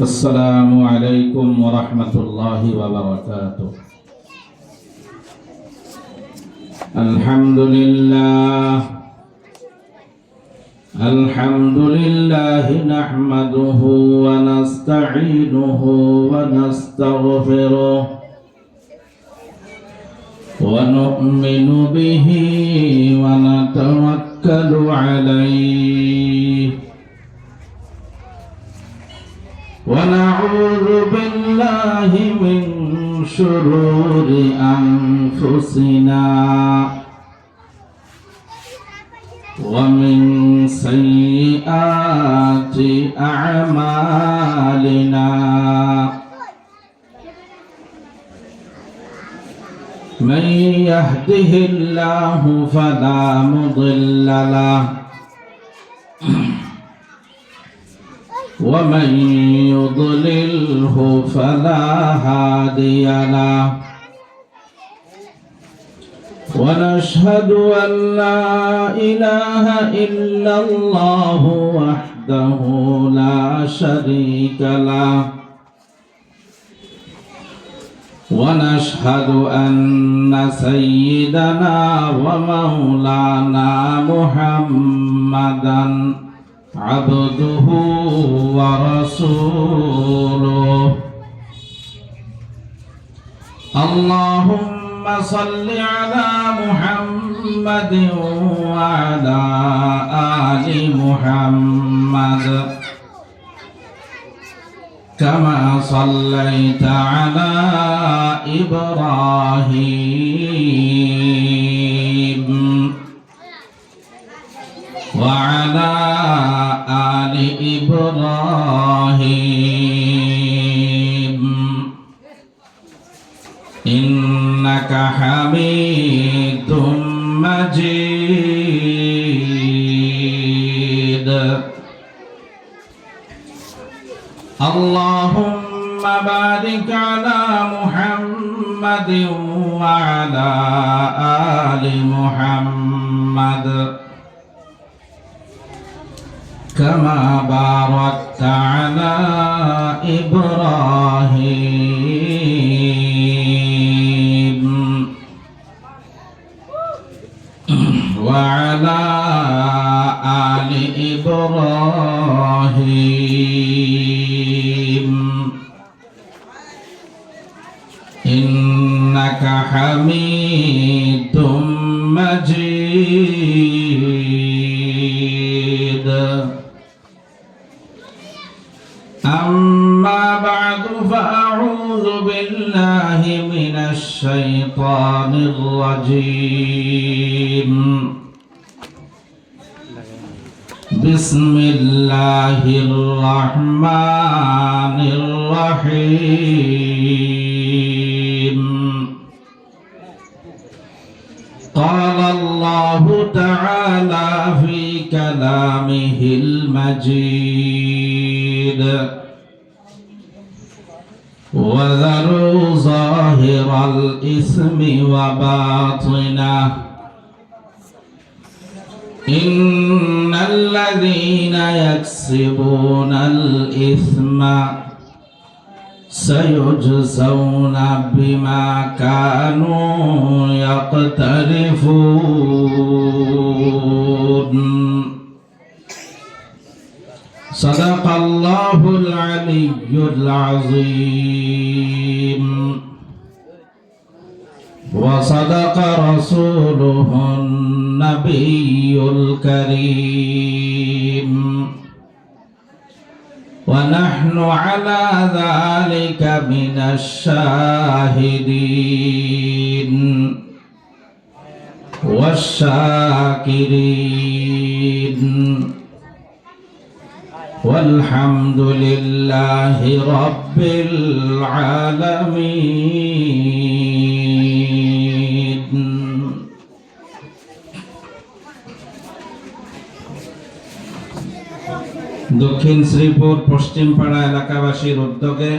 السلام عليكم ورحمة الله وبركاته. الحمد لله نحمده ونستعينه ونستغفره ونؤمن به ونتوكل عليه ونعوذ بالله من شرور أنفسنا ومن سيئات أعمالنا من يهده الله فلا مضل له ومن يضلله فلا هادي له ونشهد أن لا إله إلا الله وحده لا شريك له ونشهد أن سيدنا ومولانا محمدا عبده ورسوله اللهم صل على محمد وعلى آل محمد كما صليت على إبراهيم وعلى آل إبراهيم إنك حميد مجيد اللهم بارك على محمد وعلى آل محمد كما باركت على إبراهيم وعلى آل إبراهيم إنك حميد مجيد أما بعد فأعوذ بالله من الشيطان الرجيم بسم الله الرحمن الرحيم قال الله تعالى في كلامه المجيد وذروا ظاهر الإثم وباطنه إن الذين يكسبون الإثم سيجزون بما كانوا يقترفون صدق الله العلي العظيم وصدق رسوله النبي الكريم ونحن على ذلك من الشاهدين والشاكرين والحمد لله رب العالمين দক্ষিণ শ্রীপুর পশ্চিমপাড়া এলাকাবাসীর উদ্যোগে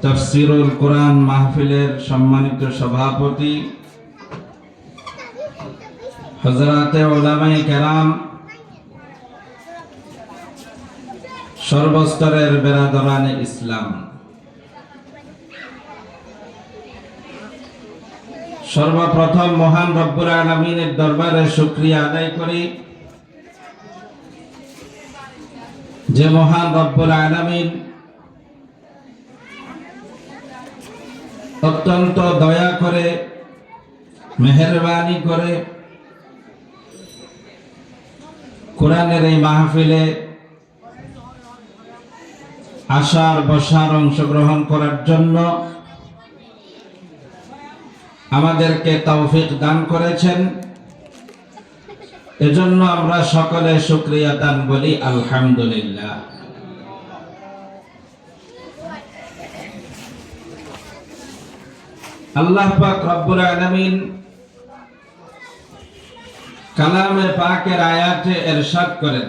তাফসীরুল কোরআন মাহফিলের সম্মানিত সভাপতি হযরতে উলামায়ে কেরাম সর্বস্তরের বেরাদরানে ইসলাম, সর্বপ্রথম মহান রব্বুল আলামিনের দরবারে শুকরিয়া আদায় করি যে মহান রব্বুল আলামিন অত্যন্ত দয়া করে, মেহেরবানি করে কোরআনের এই মাহফিলে আসার বসার অংশগ্রহণ করার জন্য আমাদেরকে তৌফিক দান করেছেন। এজন্য আমরা সকলে শুকরিয়া দান বলি আলহামদুলিল্লাহ। আল্লাহ পাক রব্বুল আলামিন কালামে পাকের আয়াতে ইরশাদ করেন,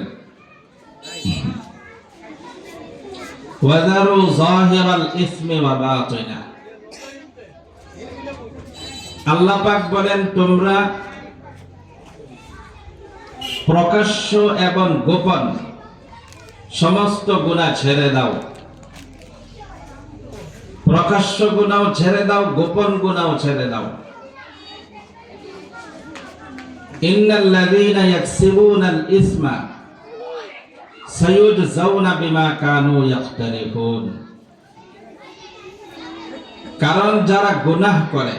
ওয়াযারু যাহিরাল ইসমি ওয়া বাতিনা। আল্লাহ পাক বলেন, তোমরা প্রকাশ্য এবং গোপন সমস্ত গুনাহ ছেড়ে দাও। প্রকাশ্য গুনাহ ছেড়ে দাও, গোপন গুনাহ ছেড়ে দাও। ইন্নাল্লাযীনা ইয়াকসিবুনাল ইসমা সায়ুজজাউনা বিমা কানু ইয়াকতারিফুন। কারণ যারা গুনাহ করে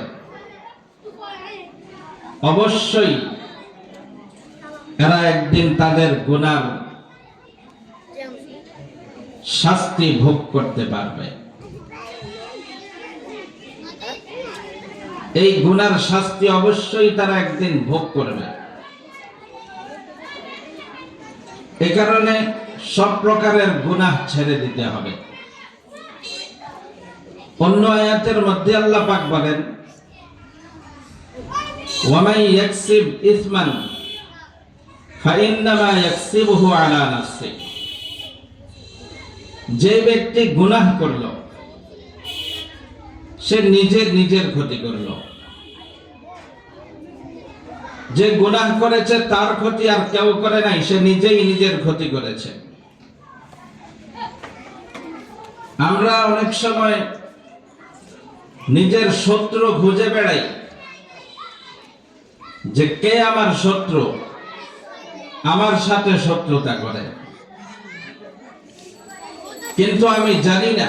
অবশ্যই এরা একদিন তাদের গুনার শাস্তি ভোগ করতে পারবে। এই গুনার শাস্তি অবশ্যই তারা একদিন ভোগ করবে। এই কারণে সব প্রকারের গুনাহ ছেড়ে দিতে হবে। অন্য আয়াতের মধ্যে আল্লাহ পাক বলেন, ওয়ামান ইয়াকসিব ইসমান ফাইন্নামা ইয়াকসিবুহু আলা নাফসি। যে ব্যক্তি গুনাহ করলো সে নিজের ক্ষতি করলো। যে গুনাহ করেছে তার ক্ষতি আর কেউ করে নাই, সে নিজেই নিজের ক্ষতি করেছে। আমরা অনেক সময় নিজের শত্রু খুঁজে বেড়াই, যে কে আমার শত্রু, আমার সাথে শত্রুতা করে। কিন্তু আমি জানি না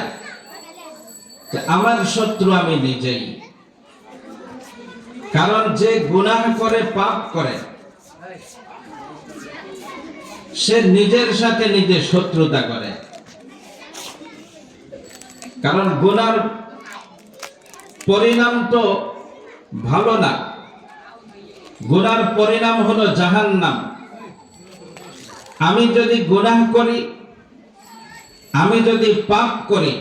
যে আমার শত্রু আমি নিজেই। কারণ যে গুনাহ করে, পাপ করে, সে নিজের সাথে নিজে শত্রুতা করে। কারণ গুনার পরিণাম তো ভালো না। গুনার পরিণাম হলো জাহান্নাম। আমি যদি গুনাহ করি, আমি যদি পাপ করি,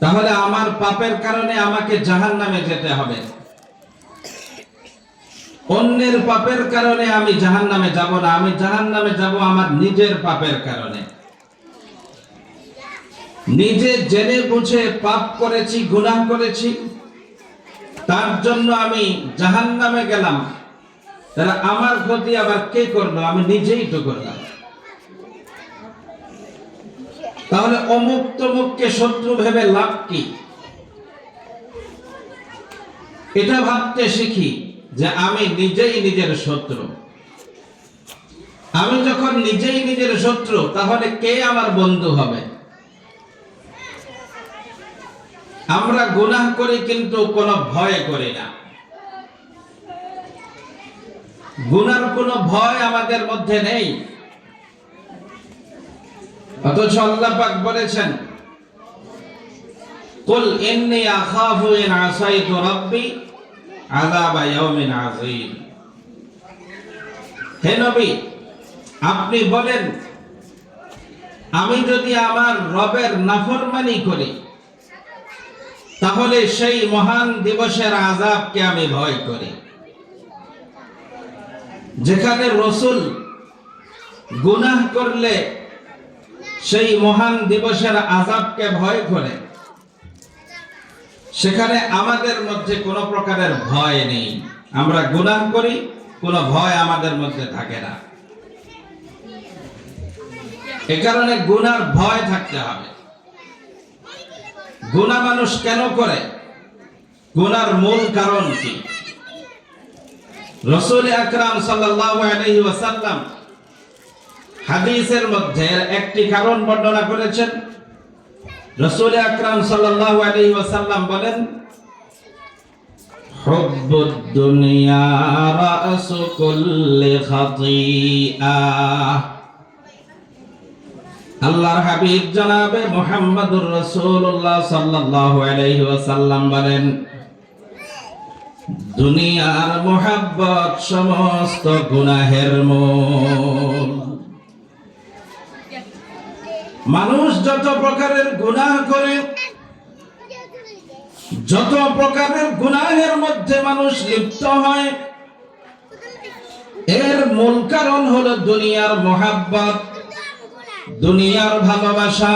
তাহলে আমার পাপের কারণে আমাকে জাহান্নামে যেতে হবে। অন্যের পাপের কারণে আমি জাহান্নামে যাব না। আমি জাহান্নামে যাব আমার নিজের পাপের কারণে। নিজে জেনে বুঝে পাপ করেছি, গুনাহ করেছি, তার জন্য আমি জাহান্নামে গেলাম। তাহলে আমার ক্ষতি আবার কে করলো? আমি নিজেই তো করলাম। তাহলে অমুক তমুককে শত্রু ভেবে লাভ কি? এটা ভাবতে শিখি যে আমি নিজেই নিজের শত্রু। আমি যখন নিজেই নিজের শত্রু, তাহলে কে আমার বন্ধু হবে? আমরা গুনাহ করি কিন্তু কোনো ভয় করি না। গুনার কোনো ভয় আমাদের মধ্যে নেই। অথচ আল্লাহ পাক বলেছেন, কুল ইন্নী আখাফু ইন আসাইতু রাব্বি আযাবা ইয়াউমিন আযীম। হে নবী, আপনি বলেন, আমি যদি আমার রবের নাফরমানি করি, তাহলে সেই মহান দিবসের আযাবকে আমি ভয় করি। যেখানে রাসূল গুনাহ করলে সেই মহান দিবসের আযাবকে ভয় করে, সেখানে আমাদের মধ্যে কোনো প্রকারের ভয় নেই। আমরা গুনাহ করি, কোনো ভয় আমাদের মধ্যে থাকে না। এ কারণে গুনার ভয় থাকতে হবে। গুনাহ মানুষ কেন করে? গুনার মূল কারণ কি? রাসূল আকরাম সাল্লাল্লাহু আলাইহি ওয়াসাল্লাম হাদিসের মধ্যে একটি কারণ বর্ণনা করেছেন। রাসূল আকরাম সাল্লাল্লাহু আলাইহি ওয়াসাল্লাম বলেন, হুব্বুদ দুনিয়া রাসু কুল্লি খাতিআ। আল্লাহর হাবিব জনাবে মুহাম্মদুর রাসূলুল্লাহ সাল্লাল্লাহু আলাইহি ওয়াসাল্লাম বলেন, দুনিয়ার মুহাব্বত সমস্ত গুনাহের মূল। মানুষ যত প্রকারের গুনাহ করে, যত প্রকারের গুনাহের মধ্যে মানুষ লিপ্ত হয়, এর মূল কারণ হলো দুনিয়ার মুহাব্বত, দুনিয়ার ভালোবাসা,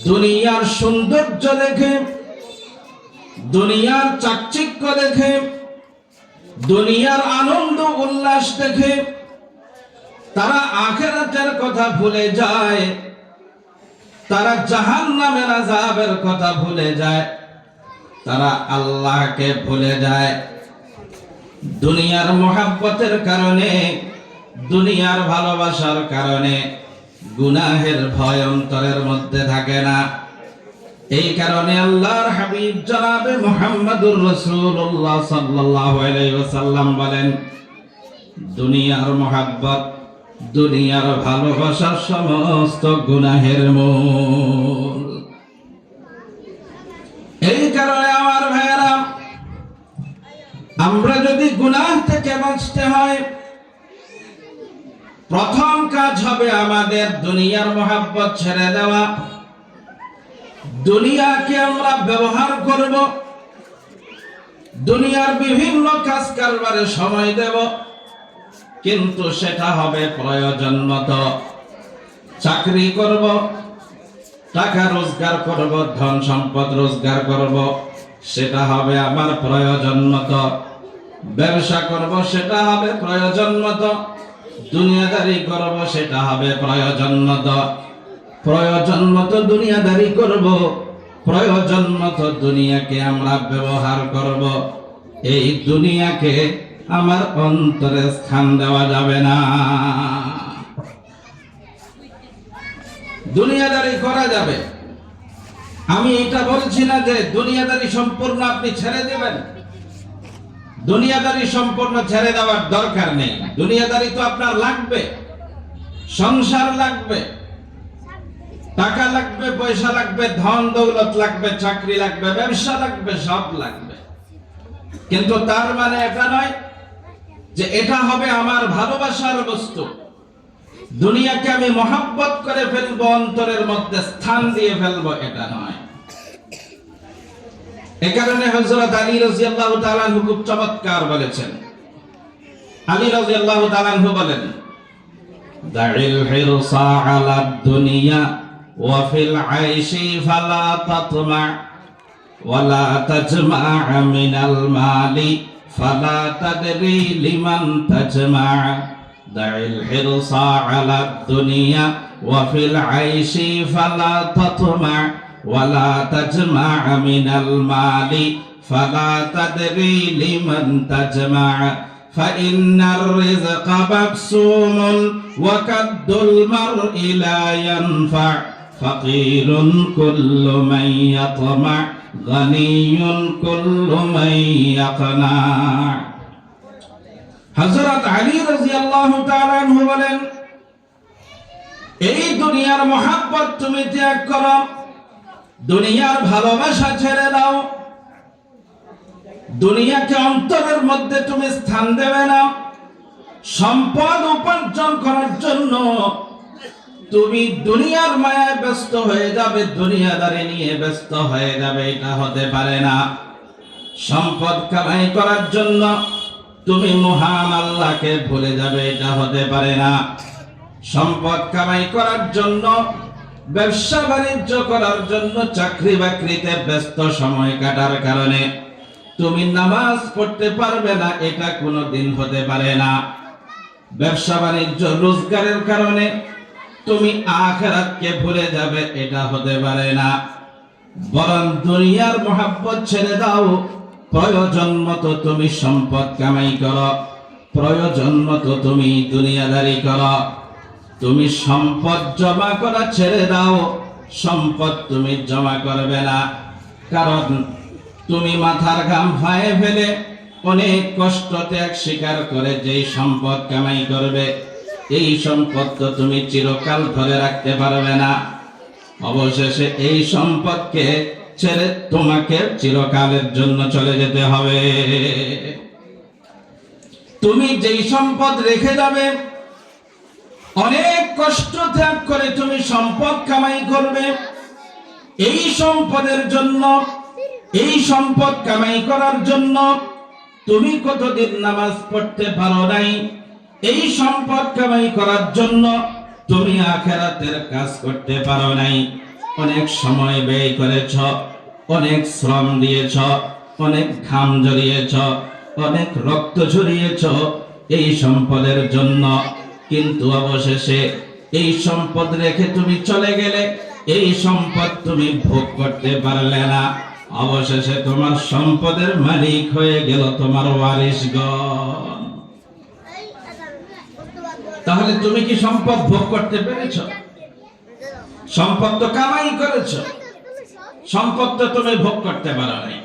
দুনিয়ার সৌন্দর্য দেখে, দুনিয়ার চাকচিক্য দেখে, দুনিয়ার আনন্দ উল্লাস দেখে তারা আখিরাতের কথা ভুলে যায়, তারা জাহান্নামের আযাবের কথা ভুলে যায়, তারা আল্লাহকে ভুলে যায়। দুনিয়ার মুহাব্বতের কারণে, দুনিয়ার ভালোবাসার কারণে গুনাহের ভয় অন্তরের মধ্যে থাকে না। এই কারণে আল্লাহর হাবিব জনাবে মুহাম্মদুর রাসূলুল্লাহ সাল্লাল্লাহু আলাইহি ওয়াসাল্লাম বলেন, দুনিয়ার মুহাব্বত, দুনিয়ার ভালোবাসা সমস্ত গুনাহের মূল। এই কারণে আমার ভাইয়েরা, আমরা যদি গুনাহ থেকে বাঁচতে হয়, প্রথম কাজ হবে আমাদের দুনিয়ার মুহাব্বত ছেড়ে দেওয়া। দুনিয়াকে আমরা ব্যবহার করব, দুনিয়ার বিভিন্ন কাজ কারবারে সময় দেব, কিন্তু সেটা হবে প্রয়োজন মতো। চাকরি করব, টাকা রোজগার করব, ধন সম্পদ রোজগার করব, সেটা হবে আমার প্রয়োজন মতো। ব্যবসা করব, সেটা হবে প্রয়োজন মতো। দুনিয়াদারি করব, সেটা হবে প্রয়োজন মতো। প্রয়োজন মতো দুনিয়াদারি করব, প্রয়োজন মতো দুনিয়াকে আমরা ব্যবহার করব। এই দুনিয়াকে আমার অন্তরে স্থান দেওয়া যাবে না। দুনিয়াদারি করা যাবে, আমি এটা বলছি না যে দুনিয়াদারি সম্পূর্ণ আপনি ছেড়ে দেবেন। দুনিয়াদারি সম্পূর্ণ ছেড়ে দেওয়ার দরকার নেই। দুনিয়াদারি তো আপনার লাগবে, সংসার লাগবে, টাকা লাগবে, পয়সা লাগবে, ধন দৌলত লাগবে, চাকরি লাগবে, ব্যবসা লাগবে, সব লাগবে। কিন্তু তার মানে এটা নয় যে এটা হবে আমার ভালোবাসার বস্তু। দুনিয়াকে আমি মহব্বত করে ফেলবো, অন্তরের মধ্যে স্থান দিয়ে ফেলবো, এটা নয়। এ কারণে হযরত আলী রাদিয়াল্লাহু তাআলা আনহু খুব চমৎকার বলেছেন। আলী রাদিয়াল্লাহু তাআলা আনহু বলেন, দাইল হিরসা আলা দুনিয়া ওয়া ফিল আইশি ফালা তাতমা ওয়ালা তাজমা মিনাল মালি ফালা তাদরি লিমান তাজমা। দাইল হিরসা আলা দুনিয়া ওয়া ফিল আইশি ফালা তাতমা ওয়ালা তাজমা মিনাল মালি ফালা তাদরি লিমান তাজমা। فإن الرزق مقسوم وكد المرء لا ينفع فقير كل من يطمع غني كل من يقنع। হযরত আলী রাদিয়াল্লাহু তাআলা আনহু বলেন, এই দুনিয়ার মহব্বত তুমি ত্যাগ করো, দুনিয়ার ভালোবাসা ছেড়ে দাও, দুনিয়াকে অন্তরের মধ্যে তুমি স্থান দেবে না। সম্পদ উপার্জন করার জন্য তুমি দুনিয়ার মায়ায় ব্যস্ত হয়ে যাবে, দুনিয়াদারি নিয়ে ব্যস্ত হয়ে যাবে, এটা হতে পারে না। সম্পদ কামাই করার জন্য তুমি মহান আল্লাহকে ভুলে যাবে, এটা হতে পারে না। সম্পদ কামাই করার জন্য, ব্যবসা বাণিজ্য করার জন্য, চাকরি বাকরিতে ব্যস্ত সময় কাটার কারণে তুমি নামাজ পড়তে পারবে না, এটা কোনোদিন হতে পারে না। ব্যবসা বাণিজ্য রোজগারের কারণে তুমি আখিরাতকে ভুলে যাবে, এটা হতে পারে না। বরং দুনিয়ার মহব্বত ছেড়ে দাও, প্রয়োজন মতো তুমি সম্পদ কামাই করো, প্রয়োজন মতো তুমি দুনিয়াদারি করো। তুমি সম্পদ জমা করা ছেড়ে দাও, সম্পদ তুমি জমা করবে না। কারণ তুমি মাথার ঘাম ফায়ে ফেলে অনেক কষ্ট ত্যাগ স্বীকার করে যেই সম্পদ কামাই করবে, এই সম্পদ তো তুমি চিরকাল ধরে রাখতে পারবে না। অবশেষে এই সম্পদকে ছেড়ে তোমাকে চিরকালের জন্য চলে যেতে হবে। তুমি যেই সম্পদ রেখে যাবে, অনেক কষ্ট ত্যাগ করে তুমি সম্পদ কামাই করবে, এই সম্পদের জন্য, এই সম্পদ কামাই করার জন্য তুমি কতদিন নামাজ পড়তে পারো নাই, এই সম্পদ কামাই করার জন্য তুমি আখিরাতের কাজ করতে পারো নাই। অনেক সময় ব্যয় করেছ, অনেক শ্রম দিয়েছ, অনেক ঘাম ঝরিয়েছ, অনেক রক্ত ঝরিয়েছ এই সম্পদের জন্য, কিন্তু অবশেষে এই সম্পদ রেখে তুমি চলে গেলে, এই সম্পদ তুমি ভোগ করতে পারলে না। অবশেষে তোমার সম্পদের মালিক হয়ে গেল তোমার ওয়ারিশগণ। তাহলে তুমি কি সম্পদ ভোগ করতে পেরেছ? সম্পদ তো কামাই করেছ, সম্পদ তো তুমি ভোগ করতে পারো নাই।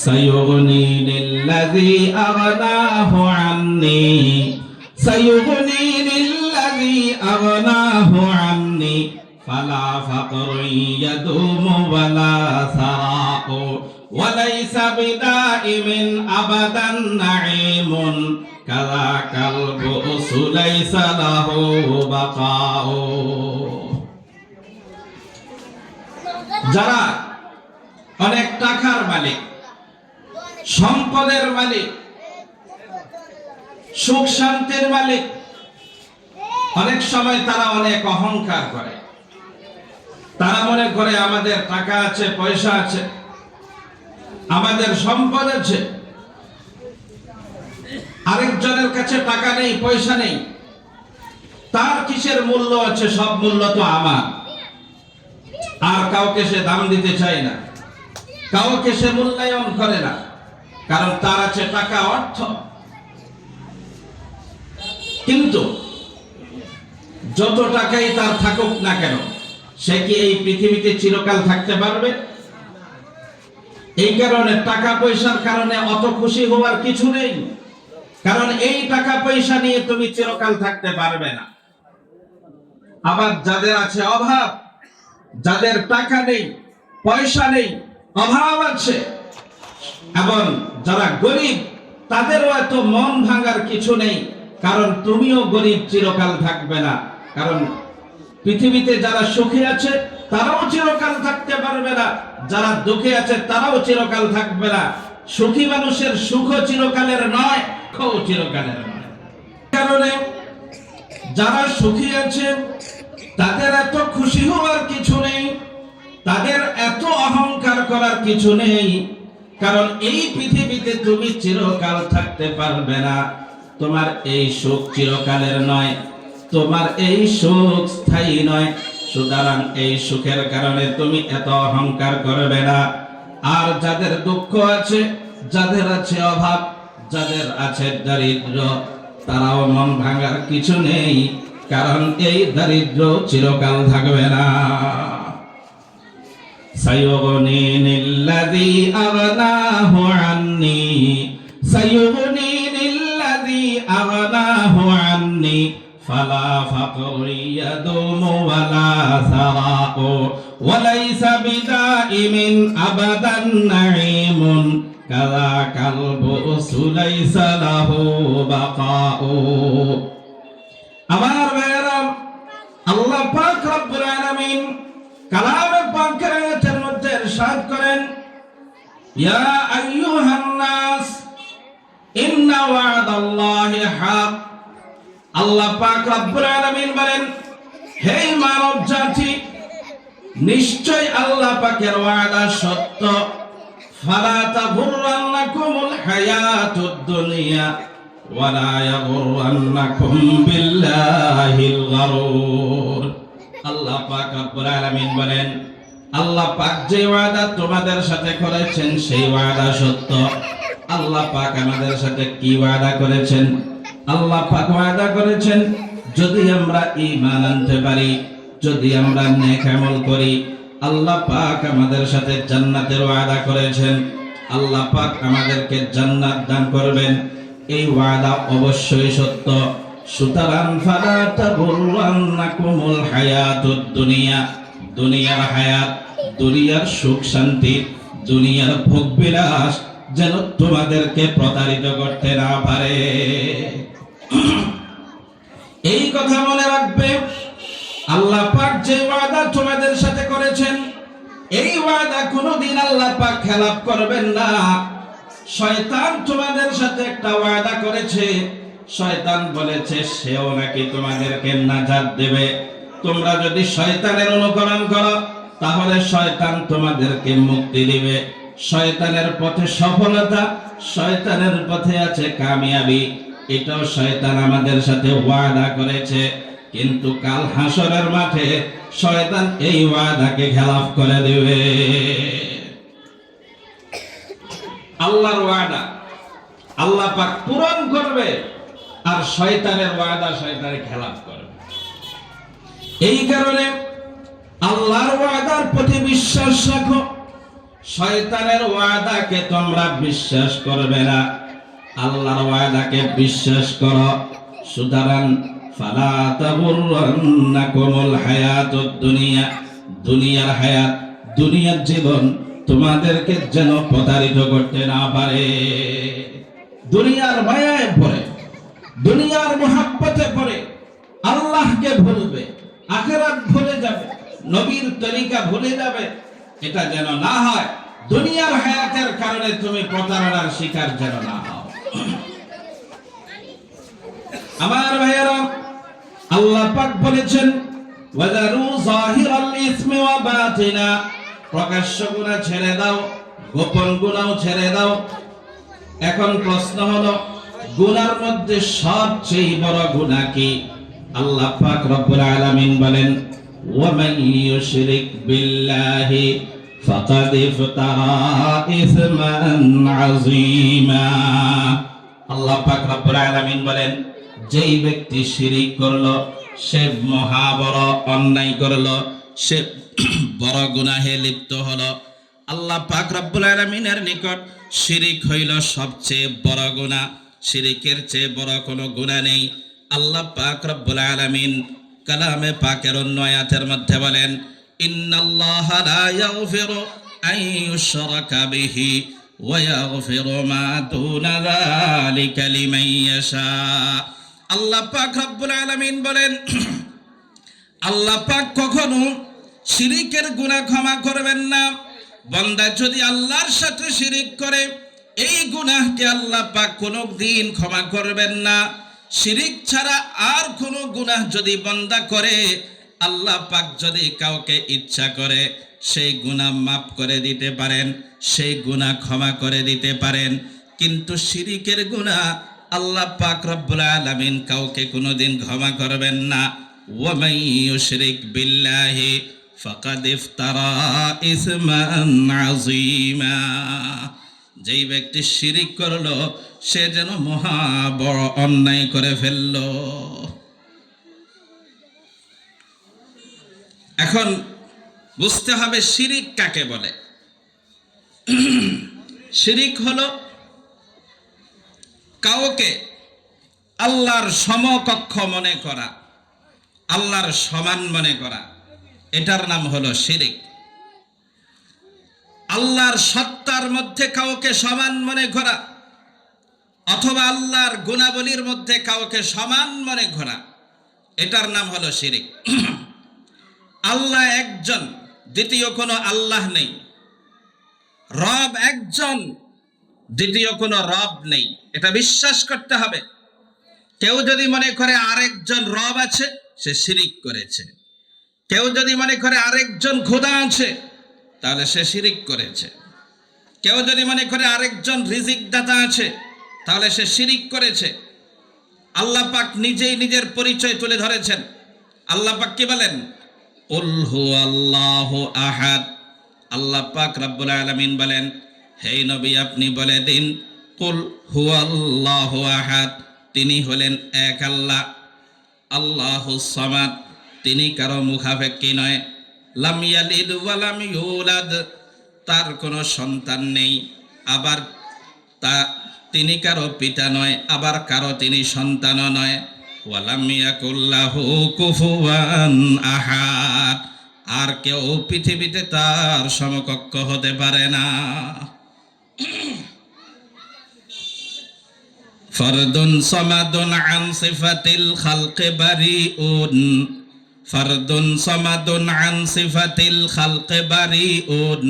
সায়ুগনিনিল্লাযী আগনাহু আন্নী, সায়ুগনিনিল্লাযী আগনাহু আন্নী, ফালা ফাকরুন ইয়াদুমু ওয়ালা সারাউ, ওয়ালাইসা বিদাইমিন আবাদান নাঈমুন, কাযাকাল বুসু লাইসা লাহু বাকাউ। যারা অনেক টাকার মালিক, সম্পদের মালিক, সুখ শান্তির মালিক, অনেক সময় তারা অনেক অহংকার করে। তারা মনে করে আমাদের টাকা আছে, পয়সা আছে, আমাদের সম্পদ আছে, আরেকজনের কাছে টাকা নেই, পয়সা নেই, তার কিসের মূল্য আছে? সব মূল্য তো আমার। আর কাউকে সে দাম দিতে চায় না, কাউকে সে মূল্যায়ন করে না, কারণ তার আছে টাকা, অর্থ। কিন্তু যত টাকাই তার থাকুক না কেন, সে কি এই পৃথিবীতে চিরকাল থাকতে পারবে? এই কারণে টাকা পয়সার কারণে অত খুশি হওয়ার কিছু নেই, কারণ এই টাকা পয়সা নিয়ে তুমি চিরকাল থাকতে পারবে না। আবার যাদের আছে অভাব, যাদের টাকা নেই, পয়সা নেই, অভাব আছে, এবং যারা গরিব, তাদেরও এত মন ভাঙার কিছু নেই, কারণ তুমিও গরিব চিরকাল থাকবে না। কারণ পৃথিবীতে যারা সুখে আছে তারাও চিরকাল থাকতে পারবে না, যারা দুঃখে আছে তারাও চিরকাল থাকবে না। সুখী মানুষের সুখও চিরকালের নয়, দুঃখও চিরকালের নয়। কারণে যারা সুখী আছে তাদের এত খুশি হওয়ার কিছু নেই, তাদের এত অহংকার করার কিছু নেই, কারণ এই পৃথিবীতে তুমি চিরকাল থাকতে পারবে না। তোমার এই সুখ চিরকালের নয়, তোমার এই সুখ স্থায়ী নয়। সুতরাং এই সুখের কারণে তুমি এত অহংকার করবে না। আর যাদের দুঃখ আছে, যাদের আছে অভাব, যাদের আছে দারিদ্র, তারাও মন ভাঙার কিছু নেই, কারণ এই দারিদ্র চিরকাল থাকবে না। সায়ুগনিনিল্লাযী আগনাহু আন্নী, সায়ুগনিনিল্লাযী আগনাহু আন্নী, ফালা ফাকরুন ইয়াদুমু ওয়ালা সারাউ, ওয়ালাইসা বিদাইমিন আবাদান নাঈমুন, কাযাকাল বুসু লাইসা লাহু বাকাউ। আমার ভাইয়েরা, আল্লাহ পাক রব্বুল আলামিন কালামে পাকের আয়াতের মধ্যে ইরশাদ করেন, ইয়া আইয়ুহান নাস ইন্না ওয়া'দাল্লাহি হক। আল্লাহ পাক রব্বুল আলামিন বলেন, হে মানব জাতি, নিশ্চয় আল্লাহ পাকের ওয়াদা সত্য। ফালা তাগুররান্নাকুমুল হায়াতুদ দুনিয়া ولا يغرنكم بالله الغرور আল্লাহ পাক রব্বুল আলামিন বলেন, আল্লাহ পাক যে ওয়াদা তোমাদের সাথে করেছেন সেই ওয়াদা সত্য। আল্লাহ পাক আমাদের সাথে কি ওয়াদা করেছেন? আল্লাহ পাক ওয়াদা করেছেন, যদি আমরা ঈমান আনতে পারি, যদি আমরা নেক আমল করি, আল্লাহ পাক আমাদের সাথে জান্নাতের ওয়াদা করেছেন। আল্লাহ পাক আমাদেরকে জান্নাত দান করবেন, এই ওয়াদা অবশ্যই সত্য। সুতরাং ফালা তাগুররান্নাকুমুল হায়াতুদ দুনিয়া, দুনিয়ার হায়াত, দুনিয়ার সুখ শান্তি, দুনিয়ার ভোগ বিলাস যেন তোমাদেরকে প্রতারিত করতে না পারে। এই কথা মনে রাখবে, আল্লাহ পাক যে ওয়াদা তোমাদের সাথে করেছেন, এই ওয়াদা কোনোদিন আল্লাহ পাক খেলাফ করবেন না। শয়তান তোমাদের সাথে একটা ওয়াদা করেছে, শয়তান বলেছে সেও নাকি তোমাদেরকে নাজাত দেবে। তোমরা যদি শয়তানের অনুকরণ করো তাহলে শয়তান তোমাদেরকে মুক্তি দিবে। শয়তানের পথে সফলতা, শয়তানের পথে আছে কামিয়াবি, এটাও শয়তান আমাদের সাথে ওয়াদা করেছে। কিন্তু কাল হাসরের মাঠে শয়তান এই ওয়াদাকে খেলাফ করে দেবে। আল্লাহর ওয়াদা আল্লাহ পাক পূরণ করবে, আর শয়তানের ওয়াদা শয়তানে খেলাফ করবে। এই কারণে আল্লাহর ওয়াদার প্রতি বিশ্বাস রাখো, শয়তানের ওয়াদাকে তোমরা বিশ্বাস করবে না, আল্লাহর ওয়াদাকে বিশ্বাস করো। সুতরাং ফালা তাগুররান্নাকুমুল হায়াতুদ দুনিয়া, দুনিয়ার হায়াত, দুনিয়ার জীবন তোমাদেরকে যেন প্রতারিত করতে না পারে। দুনিয়ার মায়ায় পড়ে, দুনিয়ার মোহাব্বতে পড়ে আল্লাহকে ভুলবে, আখিরাত ভুলে যাবে, নবীর তরিকা ভুলে যাবে, এটা যেন না হয়। দুনিয়ার হায়াতের কারণে তুমি প্রতারণার শিকার যেন না হও। আমার ভাইয়েরা, আল্লাহ পাক বলেছেন, ওয়াজারু যাহিরাল ইসমি ওয়া বাতিনা, প্রকাশ্য গুনাহ ছেড়ে দাও, গোপন গুনাহও ছেড়ে দাও। এখন প্রশ্ন হলো, গুনার মধ্যে সবচেয়ে বড় গুনাহ কি? আল্লাহ পাক রব্বুল আলামিন বলেন, ওয়া মান ইউশরিক বিল্লাহি ফাকাদ ইফতারা ইসমান আযীমা। আল্লাহ পাক রব্বুল আলামিন বলেন, যেই ব্যক্তি শিরিক করলো সে মহা বড় অন্যায় করলো, সে বড় গুনাহে লিপ্ত হলো। আল্লাহ পাক রব্বুল আলামিনের নিকট শিরিক হইল সবচেয়ে বড় গুনাহ, শিরিকের চেয়ে বড় কোনো গুনাহ নেই। আল্লাহ পাক রব্বুল আলামিন কালামে পাকের অন্য আয়াতের মধ্যে বলেন, ইন্নাল্লাহা লা ইয়াগফিরু আন ইউশরাকা বিহি ওয়া ইয়াগফিরু মা দুনা যালিকা লিমান ইয়াশা। আল্লাহ পাক রব্বুল আলামিন বলেন, আল্লাহ পাক কখনো শিরিকের গুনাহ ক্ষমা করবেন না। বান্দা যদি আল্লাহর সাথে শিরিক করে, এই গুনাহকে আল্লাহ পাক কোনোদিন ক্ষমা করবেন না। শিরিক ছাড়া আর কোনো গুনাহ যদি বান্দা করে, আল্লাহ পাক যদি কাউকে ইচ্ছা করে সেই গুনাহ মাফ করে দিতে পারেন, সেই গুনাহ ক্ষমা করে দিতে পারেন। কিন্তু শিরিকের গুনাহ আল্লাহ পাক রব্বুল আলামিন কাউকে কোনোদিন ক্ষমা করবেন না। ওয়া মান ইউশরিক বিল্লাহি ফাকাদ ইফতারা ইসমান আযীমা। যেই ব্যক্তি শিরিক করলো সে যেন মহা বড় অন্যায় করে ফেলল। এখন বুঝতে হবে শিরিক কাকে বলে। শিরিক হলো কাউকে আল্লাহর সমকক্ষ মনে করা, আল্লাহর সমান মনে করা, এটার নাম হলো শিরিক। আল্লাহর সত্তার মধ্যে কাউকে সমান মনে করা, অথবা আল্লাহর গুণাবলীর মধ্যে কাউকে সমান মনে করা, এটার নাম হলো শিরিক। আল্লাহ একজন, দ্বিতীয় কোনো আল্লাহ নেই। রব একজন, দ্বিতীয় কোনো রব নেই, এটা বিশ্বাস করতে হবে। কেউ যদি মনে করে আরেকজন রব আছে, সে শিরিক করেছে। কেউ যদি মনে করে আরেকজন খোদা আছে, তাহলে সে শিরিক করেছে। কেউ যদি মনে করে আরেকজন রিজিক দাতা আছে, তাহলে সে শিরিক করেছে। আল্লাহ পাক নিজেই নিজের পরিচয় তুলে ধরেছেন। আল্লাহ পাক কি বলেন? কুল হুয়াল্লাহু আহাদ। আল্লাহ পাক রব্বুল আলামিন বলেন, হে নবী আপনি বলে দিন, কুল হুয়াল্লাহু আহাদ, তিনি হলেন এক আল্লাহ। আল্লাহুস সামাদ, তিনি কারো মুখাপেক্ষী নয়। লাম ইয়ালিদ ওয়া লাম ইউলাদ, তার কোনো সন্তান নেই, আবার তিনি কারো পিতা নয়, আবার কারো তিনি সন্তানও নয়। ওয়ালাম ইয়াকুল্লাহু কুফুয়ান আহাদ, আর কেউ পৃথিবীতে তার সমকক্ষ হতে পারে না। ফরদুন সামাদুন আন সিফাতিল খালকি বারিউন, ফরদুন সামাদুন আন সিফাতিল খালকি বারিউন,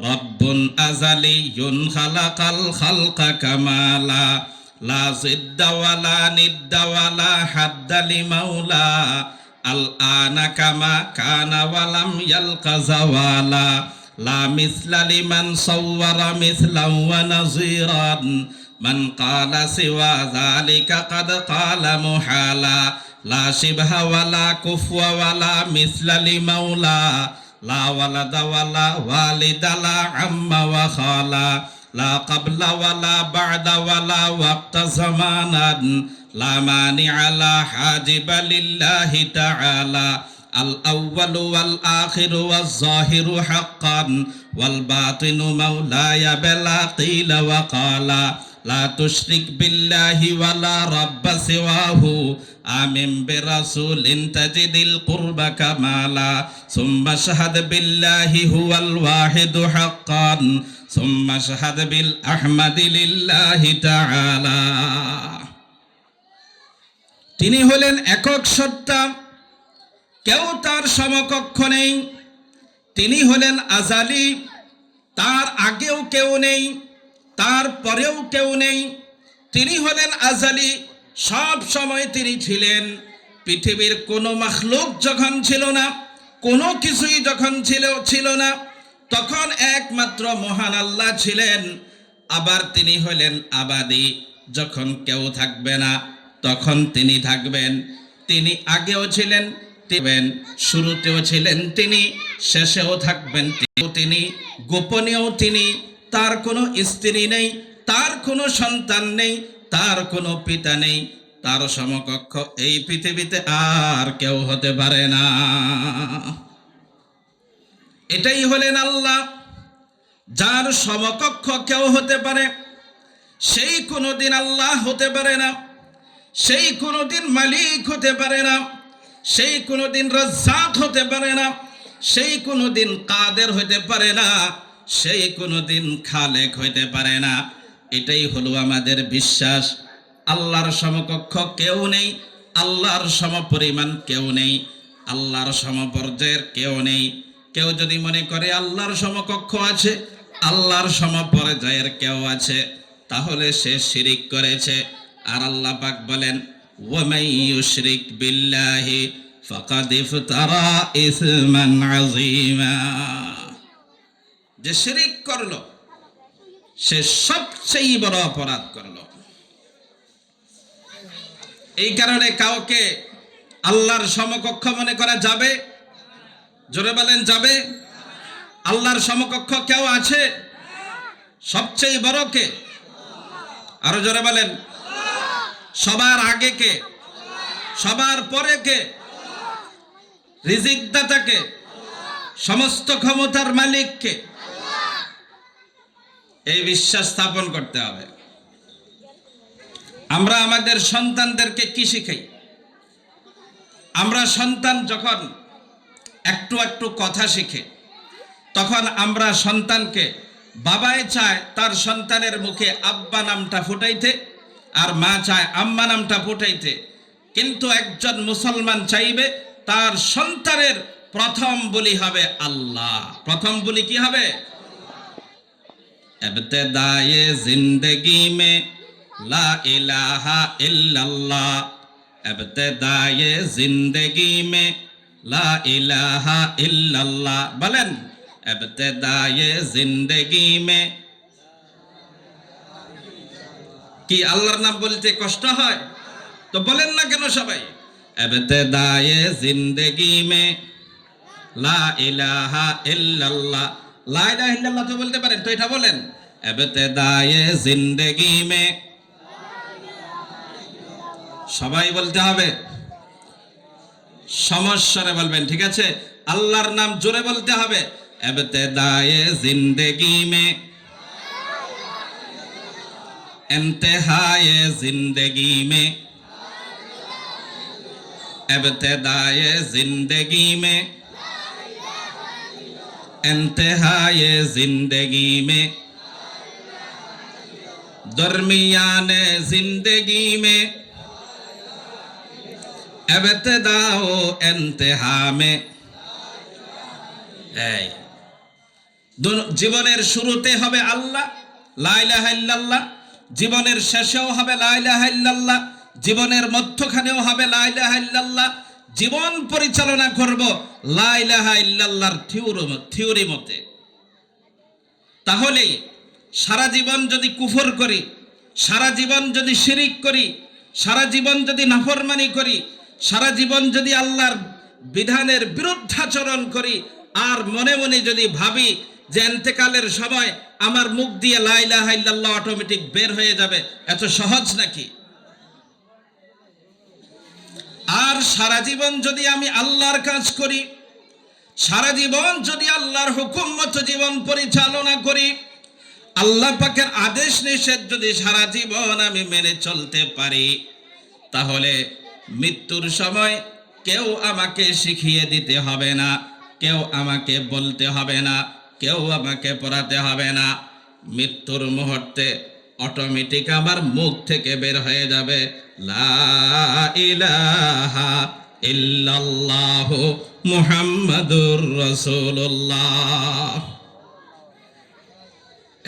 রব্বুন আযালিয়ুন খালাকাল খালকা কামালা, লা জিদ্দা ওয়ালা নিদ্দা ওয়ালা হাদ্দা লিমাউলা, আল আনা কামা কানা ওয়ালাম ইয়ালকা যাওয়ালা, লা মিসলা লিমান সাওয়ারা মিসলান ওয়া নাযীরান, মান ক্বালা সিওয়া যালিকা কাদ ক্বালা মুহালা, লা শিবহা ওয়ালা কুফওয়া ওয়ালা মিসলা লিমাউলা, লা ওয়ালাদা ওয়ালা ওয়ালিদা লা আম্মা ওয়া খালা, লা ক্বাবলা ওয়ালা বা'দা ওয়ালা ওয়াক্তা জামানান, লা মানিআ লা হাজিবা লিল্লাহি তাআলা, আল আউয়ালু ওয়াল আখিরু ওয়াজ যাহিরু হাক্কান, ওয়াল বাতিনু মাওলায়া বিলা কিলা ওয়া ক্বালা, লা তুশরিক বিল্লাহি ওয়ালা রাব্বা সিওয়াহু, আমিন বিরাসূলিন তাজিদিল কুরবা কামালা, সুম্মা শাহাদ বিল্লাহি হুয়াল ওয়াহিদু হাক্কান, সুম্মা শাহাদ বিল আহমাদি লিল্লাহি তাআলা। তিনি হলেন একক সত্তা, কেউ তার সমকক্ষ নেই। তিনি হলেন আজালি, তার আগেও কেউ নেই, তার পরেও কেউ নেই। তিনি হলেন আজালি, সব সময় তিনি ছিলেন। পৃথিবীর কোনো মাখলুক যখন ছিল না, কোনো কিছুই যখন ছিল না, তখন একমাত্র মহান আল্লাহ ছিলেন। আবার তিনি হলেন আবাদি, যখন কেউ থাকবে না তখন তিনি থাকবেন। তিনি আগেও ছিলেন, শুরুতেও ছিলেন তিনি, শেষেও থাকবেন তিনি, গোপনেও তিনি। তার কোনো স্ত্রী নেই, তার কোনো সন্তান নেই, তার কোনো পিতা নেই, তার সমকক্ষ এই পৃথিবীতে আর কেউ হতে পারে না। এটাই হলেন আল্লাহ, যার সমকক্ষ কেউ হতে পারে। সেই কোনোদিন আল্লাহ হতে পারে না, সেই কোনোদিন মালিক হতে পারে না, সেই কোনোদিন রাজ্জাক হতে পারে না, সেই কোনোদিন কাদের হতে পারে না, সেই কোনোদিন খালেক হইতে পারে না। এটাই হলো আমাদের বিশ্বাস। আল্লাহর সমকক্ষ কেউ নেই, আল্লাহর সমপরিমাণ কেউ নেই, আল্লাহর সমপর্যায়ের কেউ নেই। কেউ যদি মনে করে আল্লাহর সমকক্ষ আছে, আল্লাহর সমপর্যায়ের কেউ আছে, তাহলে সে শিরিক করেছে। আর আল্লাহ পাক বলেন, ওয়ামাই ইউশরিক বিল্লাহি ফাকাদ ইফতারা ইসমান আযীমা, যে শিরিক করলো সে সবচেয়ে বড় অপরাধ করলো। এই কারণে কাউকে আল্লাহর সমকক্ষ মনে করা যাবে? জোরে বলেন, যাবে? আল্লাহর সমকক্ষ কেউ আছে? সবচেয়ে বড় কে? আরো জোরে বলেন। সবার আগে কে? সবার পরে কে? রিজিক দাতা কে? সমস্ত ক্ষমতার মালিক কে? এই বিশ্বাস স্থাপন করতে হবে। আমরা আমাদের সন্তানদেরকে কি শিখাই? আমরা সন্তান যখন একটু একটু কথা শিখে, তখন আমরা সন্তানকে, বাবাই চায় তার সন্তানের মুখে আব্বা নামটা ফুটাইতে, আর মা চায় আম্মা নামটা ফুটাইতে। কিন্তু একজন মুসলমান চাইবে তার সন্তানের প্রথম বলি হবে আল্লাহ। প্রথম বলি কি হবে? ইবতিদায়ে জিন্দেগি মে লা ইলাহা ইল্লাল্লাহ, ইবতিদায়ে জিন্দেগি মে লা ইলাহা ইল্লাল্লাহ। বলেন, ইবতিদায়ে জিন্দেগি মে। কি আল্লাহর নাম বলতে কষ্ট হয়? তো বলেন না কেন সবাই, ইবতিদায়ে জিন্দেগি মে লা ইলাহা ইল্লাল্লাহ। লা ইলাহা ইল্লাল্লাহ তো বলতে পারেন, তো এটা বলেন, ইবতিদায়ে জিন্দেগি মে। সবাই বলতে হবে, সমস্বরে বলবেন, ঠিক আছে? আল্লাহর নাম জোরে বলতে হবে, ইবতিদায়ে জিন্দেগি মে, ইন্তেহায়ে জিন্দেগি মে, ইবতিদায়ে জিন্দেগি মে, इंतहाए जिंदगी में, दरमियाने जिंदगी में, इब्तिदा ও इंतहा में। জীবনের শুরুতে হবে আল্লাহ, লা ইলাহা ইল্লাল্লাহ, জীবনের শেষেও হবে লা ইলাহা ইল্লাল্লাহ, জীবনের মধ্যখানেও হবে লা ইলাহা ইল্লাল্লাহ। জীবন পরিচালনা করব লা ইলাহা ইল্লাল্লাহর থিওরি মতে। তাহলে সারা জীবন যদি কুফর করি, সারা জীবন যদি শিরিক করি, সারা জীবন যদি নাফরমানি করি, সারা জীবন যদি আল্লাহর বিধানের বিরুদ্ধাচরণ করি, আর মনে মনে যদি ভাবি যে ইন্তেকালের সময় আমার মুখ দিয়ে লা ইলাহা ইল্লাল্লাহ অটোমেটিক বের হয়ে যাবে, এত সহজ নাকি? আর সারা জীবন যদি আমি আল্লাহর কাজ করি, সারা জীবন যদি আল্লাহর হুকুম মতো জীবন পরিচালনা করি, আল্লাহ পাকের আদেশ নিষেধ যদি সারা জীবন আমি মেনে চলতে পারি, তাহলে মৃত্যুর সময় কেউ আমাকে শিখিয়ে দিতে হবে না, কেউ আমাকে বলতে হবে না, কেউ আমাকে পড়াতে হবে না। মৃত্যুর মুহূর্তে অটোমেটিক আমার মুখ থেকে বের হয়ে যাবে লা ইলাহা ইল্লাল্লাহ মুহাম্মাদুর রাসূলুল্লাহ।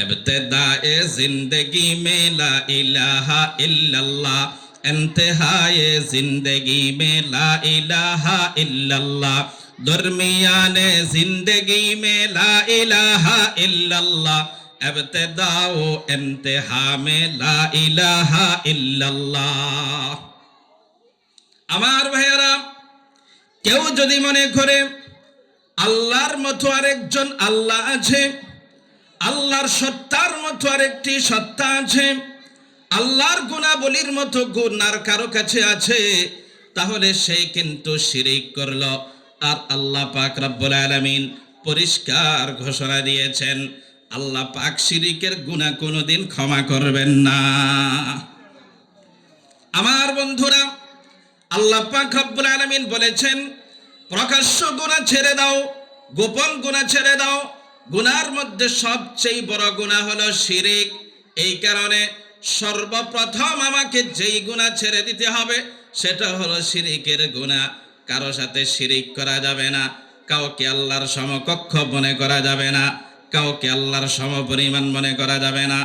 ইবতিদায়ে জিন্দেগি মে লা ইলাহা ইল্লাল্লাহ, ইন্তেহায়ে জিন্দেগি মে লা ইলাহা ইল্লাল্লাহ, দরমিয়ানে জিন্দেগি মে লা ইলাহা ইল্লাল্লাহ, ইবতিদা ও ইন্তেহা মে লা ইলাহা ইল্লাল্লাহ। আমার ভাইয়েরা, কেউ যদি মনে করে আল্লাহর মতো আরেকজন আল্লাহ আছে, আল্লাহর সত্তার মতো আরেকটি সত্তা আছে, আল্লাহর গুণাবলীর মতো গুণ আর কারো কাছে আছে, তাহলে সে কিন্তু শিরিক করলো। আর আল্লাহ পাক রব্বুল আলামিন পরিষ্কার ঘোষণা দিয়েছেন, আল্লাহ পাক শিরিকের গুনাহ কোনোদিন ক্ষমা করবেন না। আমার বন্ধুরা, আল্লাহ পাক রব্বুল আলামিন বলেছেন, প্রকাশ্য গুনাহ ছেড়ে দাও, গোপন গুনাহ ছেড়ে দাও। গুনার মধ্যে সবচেয়ে বড় গুনাহ হলো শিরিক। এই কারণে সর্বপ্রথম আমাকে যেই গুনাহ ছেড়ে দিতে হবে সেটা হলো শিরিকের গুনাহ। কারো সাথে শিরিক করা যাবে না, কাউকে আল্লাহর সমকক্ষ মনে করা যাবে না, কাউকে আল্লাহর সমপরিমাণ মনে করা যাবে না,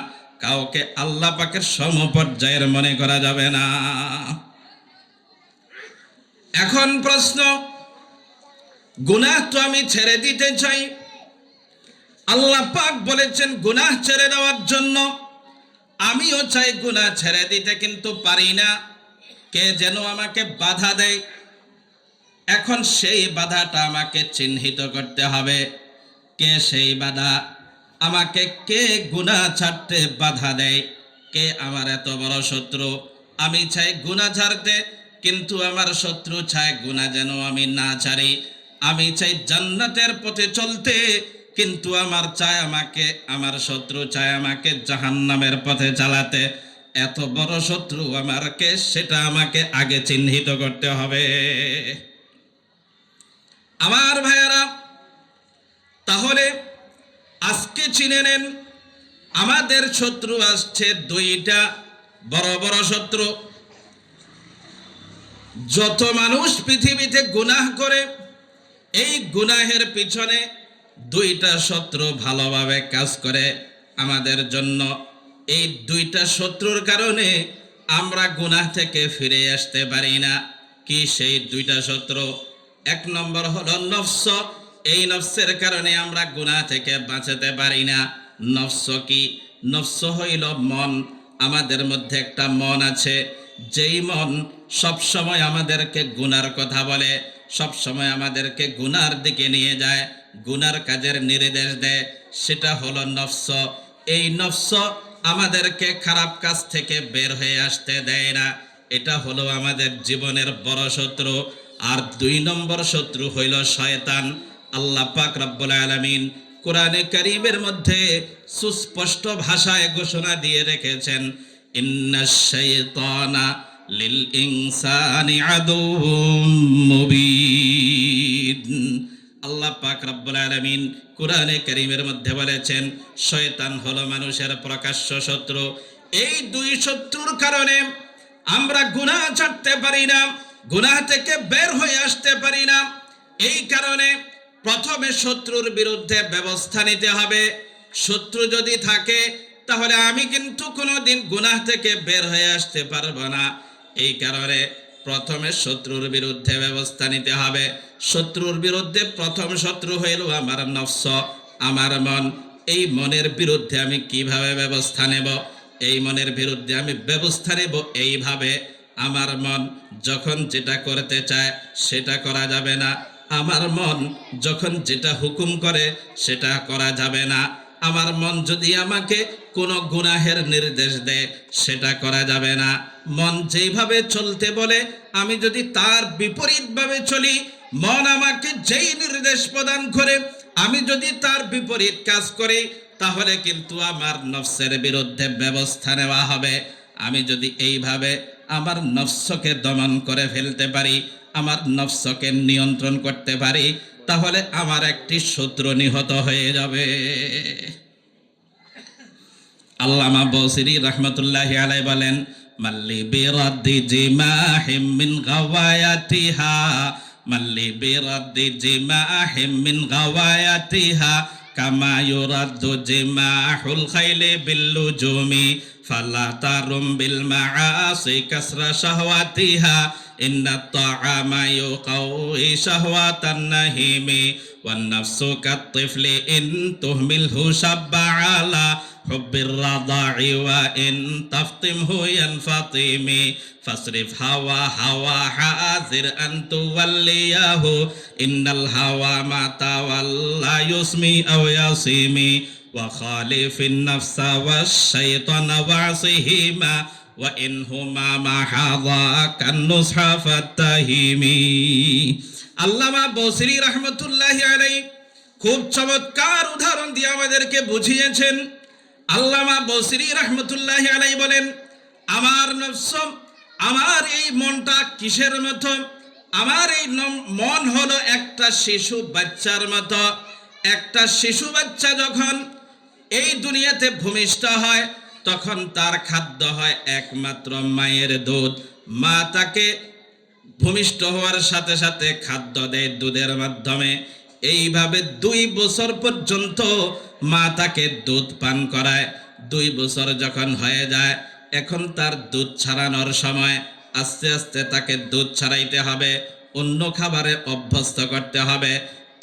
কাউকে আল্লাহ পাকের সমপর্যায়ের মনে করা যাবে না। এখন প্রশ্ন, গুনাহ তো আমি ছেড়ে দিতে চাই, আল্লাহ পাক বলেছেন গুনাহ ছেড়ে দেওয়ার জন্য, আমিও চাই গুনাহ ছেড়ে দিতে, কিন্তু পারি না। কে যেন আমাকে বাধা দেয়। এখন সেই বাধাটা আমাকে চিহ্নিত করতে হবে। কে সেই বাধা? আমাকে কে গুনাহ ছাড়তে বাধা দেয়? কে আমার এত বড় শত্রু? আমি চাই গুনাহ ছাড়তে, কিন্তু আমার শত্রু চায় গুনাহ যেন আমি না ছাড়ি। আমি চাই জান্নাতের পথে চলতে, কিন্তু আমার শত্রু চায় আমাকে জাহান্নামের পথে চালাতে। এত বড় শত্রু আমার কে, সেটা আমাকে আগে চিহ্নিত করতে হবে। আমার ভাইয়েরা, তাহলে আজকে চিনে নেন, আমাদের শত্রু আসছে দুইটা, বড় বড় শত্রু। যত মানুষ পৃথিবীতে গুনাহ করে, এই গুনাহের পিছনে দুইটা শত্রু ভালোভাবে কাজ করে আমাদের জন্য। এই দুইটা শত্রুর কারণে আমরা গুনাহ থেকে ফিরে আসতে পারি না। কি সেই দুইটা শত্রু? এক নম্বর হলো নফস। এই নফসের কারণে আমরা গুনাহ থেকে বাঁচাতে পারি না। নফস কি? নফস হইল মন। আমাদের মধ্যে একটা মন আছে, যেই মন সব সময় আমাদেরকে গুনার কথা বলে, সব সময় আমাদেরকে গুনার দিকে নিয়ে যায়, গুনার কাজের নির্দেশ দেয়, সেটা হলো নফস। এই নফস আমাদেরকে খারাপ কাজ থেকে বের হয়ে আসতে দেয় না। এটা হলো আমাদের জীবনের বড় শত্রু। আর 2 নম্বর শত্রু হইল শয়তান। আল্লাহ পাক রব্বুল আলামিন কোরআনে কারীমের মধ্যে সুস্পষ্ট ভাষায় ঘোষণা দিয়ে রেখেছেন, ইন্নাশ শাইতানা লিল ইনসানি আদুউম মুবিন। আল্লাহ পাক রব্বুল আলামিন কোরআনে কারীমের মধ্যে বলেছেন, শয়তান হলো মানুষের প্রকাশ্য শত্রু। এই 2 শত্রুর কারণে আমরা গুনাহ ছাড়তে পারি না, গুনাহ থেকে বের হয়ে আসতে পারি না। এই কারণে প্রথমে শত্রুর বিরুদ্ধে ব্যবস্থা নিতে হবে। শত্রু যদি থাকে তাহলে আমি কিন্তু কোনোদিন গুনাহ থেকে বের হয়ে আসতে পারবো না। এই কারণে প্রথমে শত্রুর বিরুদ্ধে ব্যবস্থা নিতে হবে। শত্রুর বিরুদ্ধে প্রথম শত্রু হইল আমার নফস, আমার মন। এই মনের বিরুদ্ধে আমি কিভাবে ব্যবস্থা নেব? এই মনের বিরুদ্ধে আমি ব্যবস্থা নেব এইভাবে, আমার মন যখন যেটা করতে চায় সেটা করা যাবে না। আমার মন যখন যেটা হুকুম করে সেটা করা যাবে না। আমার মন যদি আমাকে কোনো গুনাহের নির্দেশ দেয় সেটা করা যাবে না। মন যেইভাবে চলতে বলে আমি যদি তার বিপরীতভাবে চলি, মন আমাকে যেই নির্দেশ প্রদান করে আমি যদি তার বিপরীত কাজ করি, তাহলে কিন্তু আমার নফসের বিরুদ্ধে ব্যবস্থা নেওয়া হবে। আমি যদি এইভাবে আমার নফসকে দমন করে ফেলতে পারি, আমার নফসকে নিয়ন্ত্রণ করতে পারি, তাহলে আমার একটি শত্রু নিহত হয়ে যাবে। আল্লামা বসরি রাহমাতুল্লাহি আলাইহি বলেন, মাল্লি বিরাদ্দি জিমাহিম মিন গাওয়ায়াতিহা, মাল্লি বিরাদ্দি জিমাহিম মিন গাওয়ায়াতিহা কামা ইউরাদ্দু জিমাহুল খাইলি বিল্লুজুমি ফালা তারুম বিল মাআসি কাসরা শাহওয়াতিহা ইন্নাত তাআমা ইউকাউই শাহওয়াতান নাহিমি ওয়ান নাফসু কাত-তিফলি ইন তুহমিলহু শাব্বা আলা হুব্বির রাদা'i ওয়া ইন তাফতিমহু ইয়ানফাতিমি ফাসরিফ হাওয়া হাওয়া হাযির আন তুওয়াল্লিয়াহু ইন্নাল হাওয়া মা তাওয়াল্লা ইউসমি আও ইয়াসিমি ওয়া খালিফিন নাফসা ওয়াশ শাইতানা ওয়াসিহিমা ওয়া ইনহুমা মা হাযা কান্নুসহা ফাত্তাহিমি। আল্লামা বসরি রাহমাতুল্লাহি আলাইহি খুব চমৎকার উদাহরণ দিয়ে আমাদেরকে বুঝিয়েছেন। আল্লামা বসরি রাহমাতুল্লাহি আলাইহি বলেন, আমার নফস, আমার এই মনটা কিসের মতো? আমার এই মন হলো একটা শিশু বাচ্চার মতো। একটা শিশু বাচ্চা যখন এই দুনিয়াতে ভূমিষ্ঠ হয় তখন তার খাদ্য হয় একমাত্র মায়ের দুধ। মা তাকে ভূমিষ্ঠ হওয়ার সাথে সাথে খাদ্য দেয় দুধের মাধ্যমে। এইভাবে 2 বছর পর্যন্ত মা তাকে দুধ পান করায়। 2 বছর যখন হয়ে যায়, এখন তার দুধ ছাড়ানোর সময়। আস্তে আস্তে তাকে দুধ ছাড়াইতে হবে, অন্য খাবারে অভ্যস্ত করতে হবে,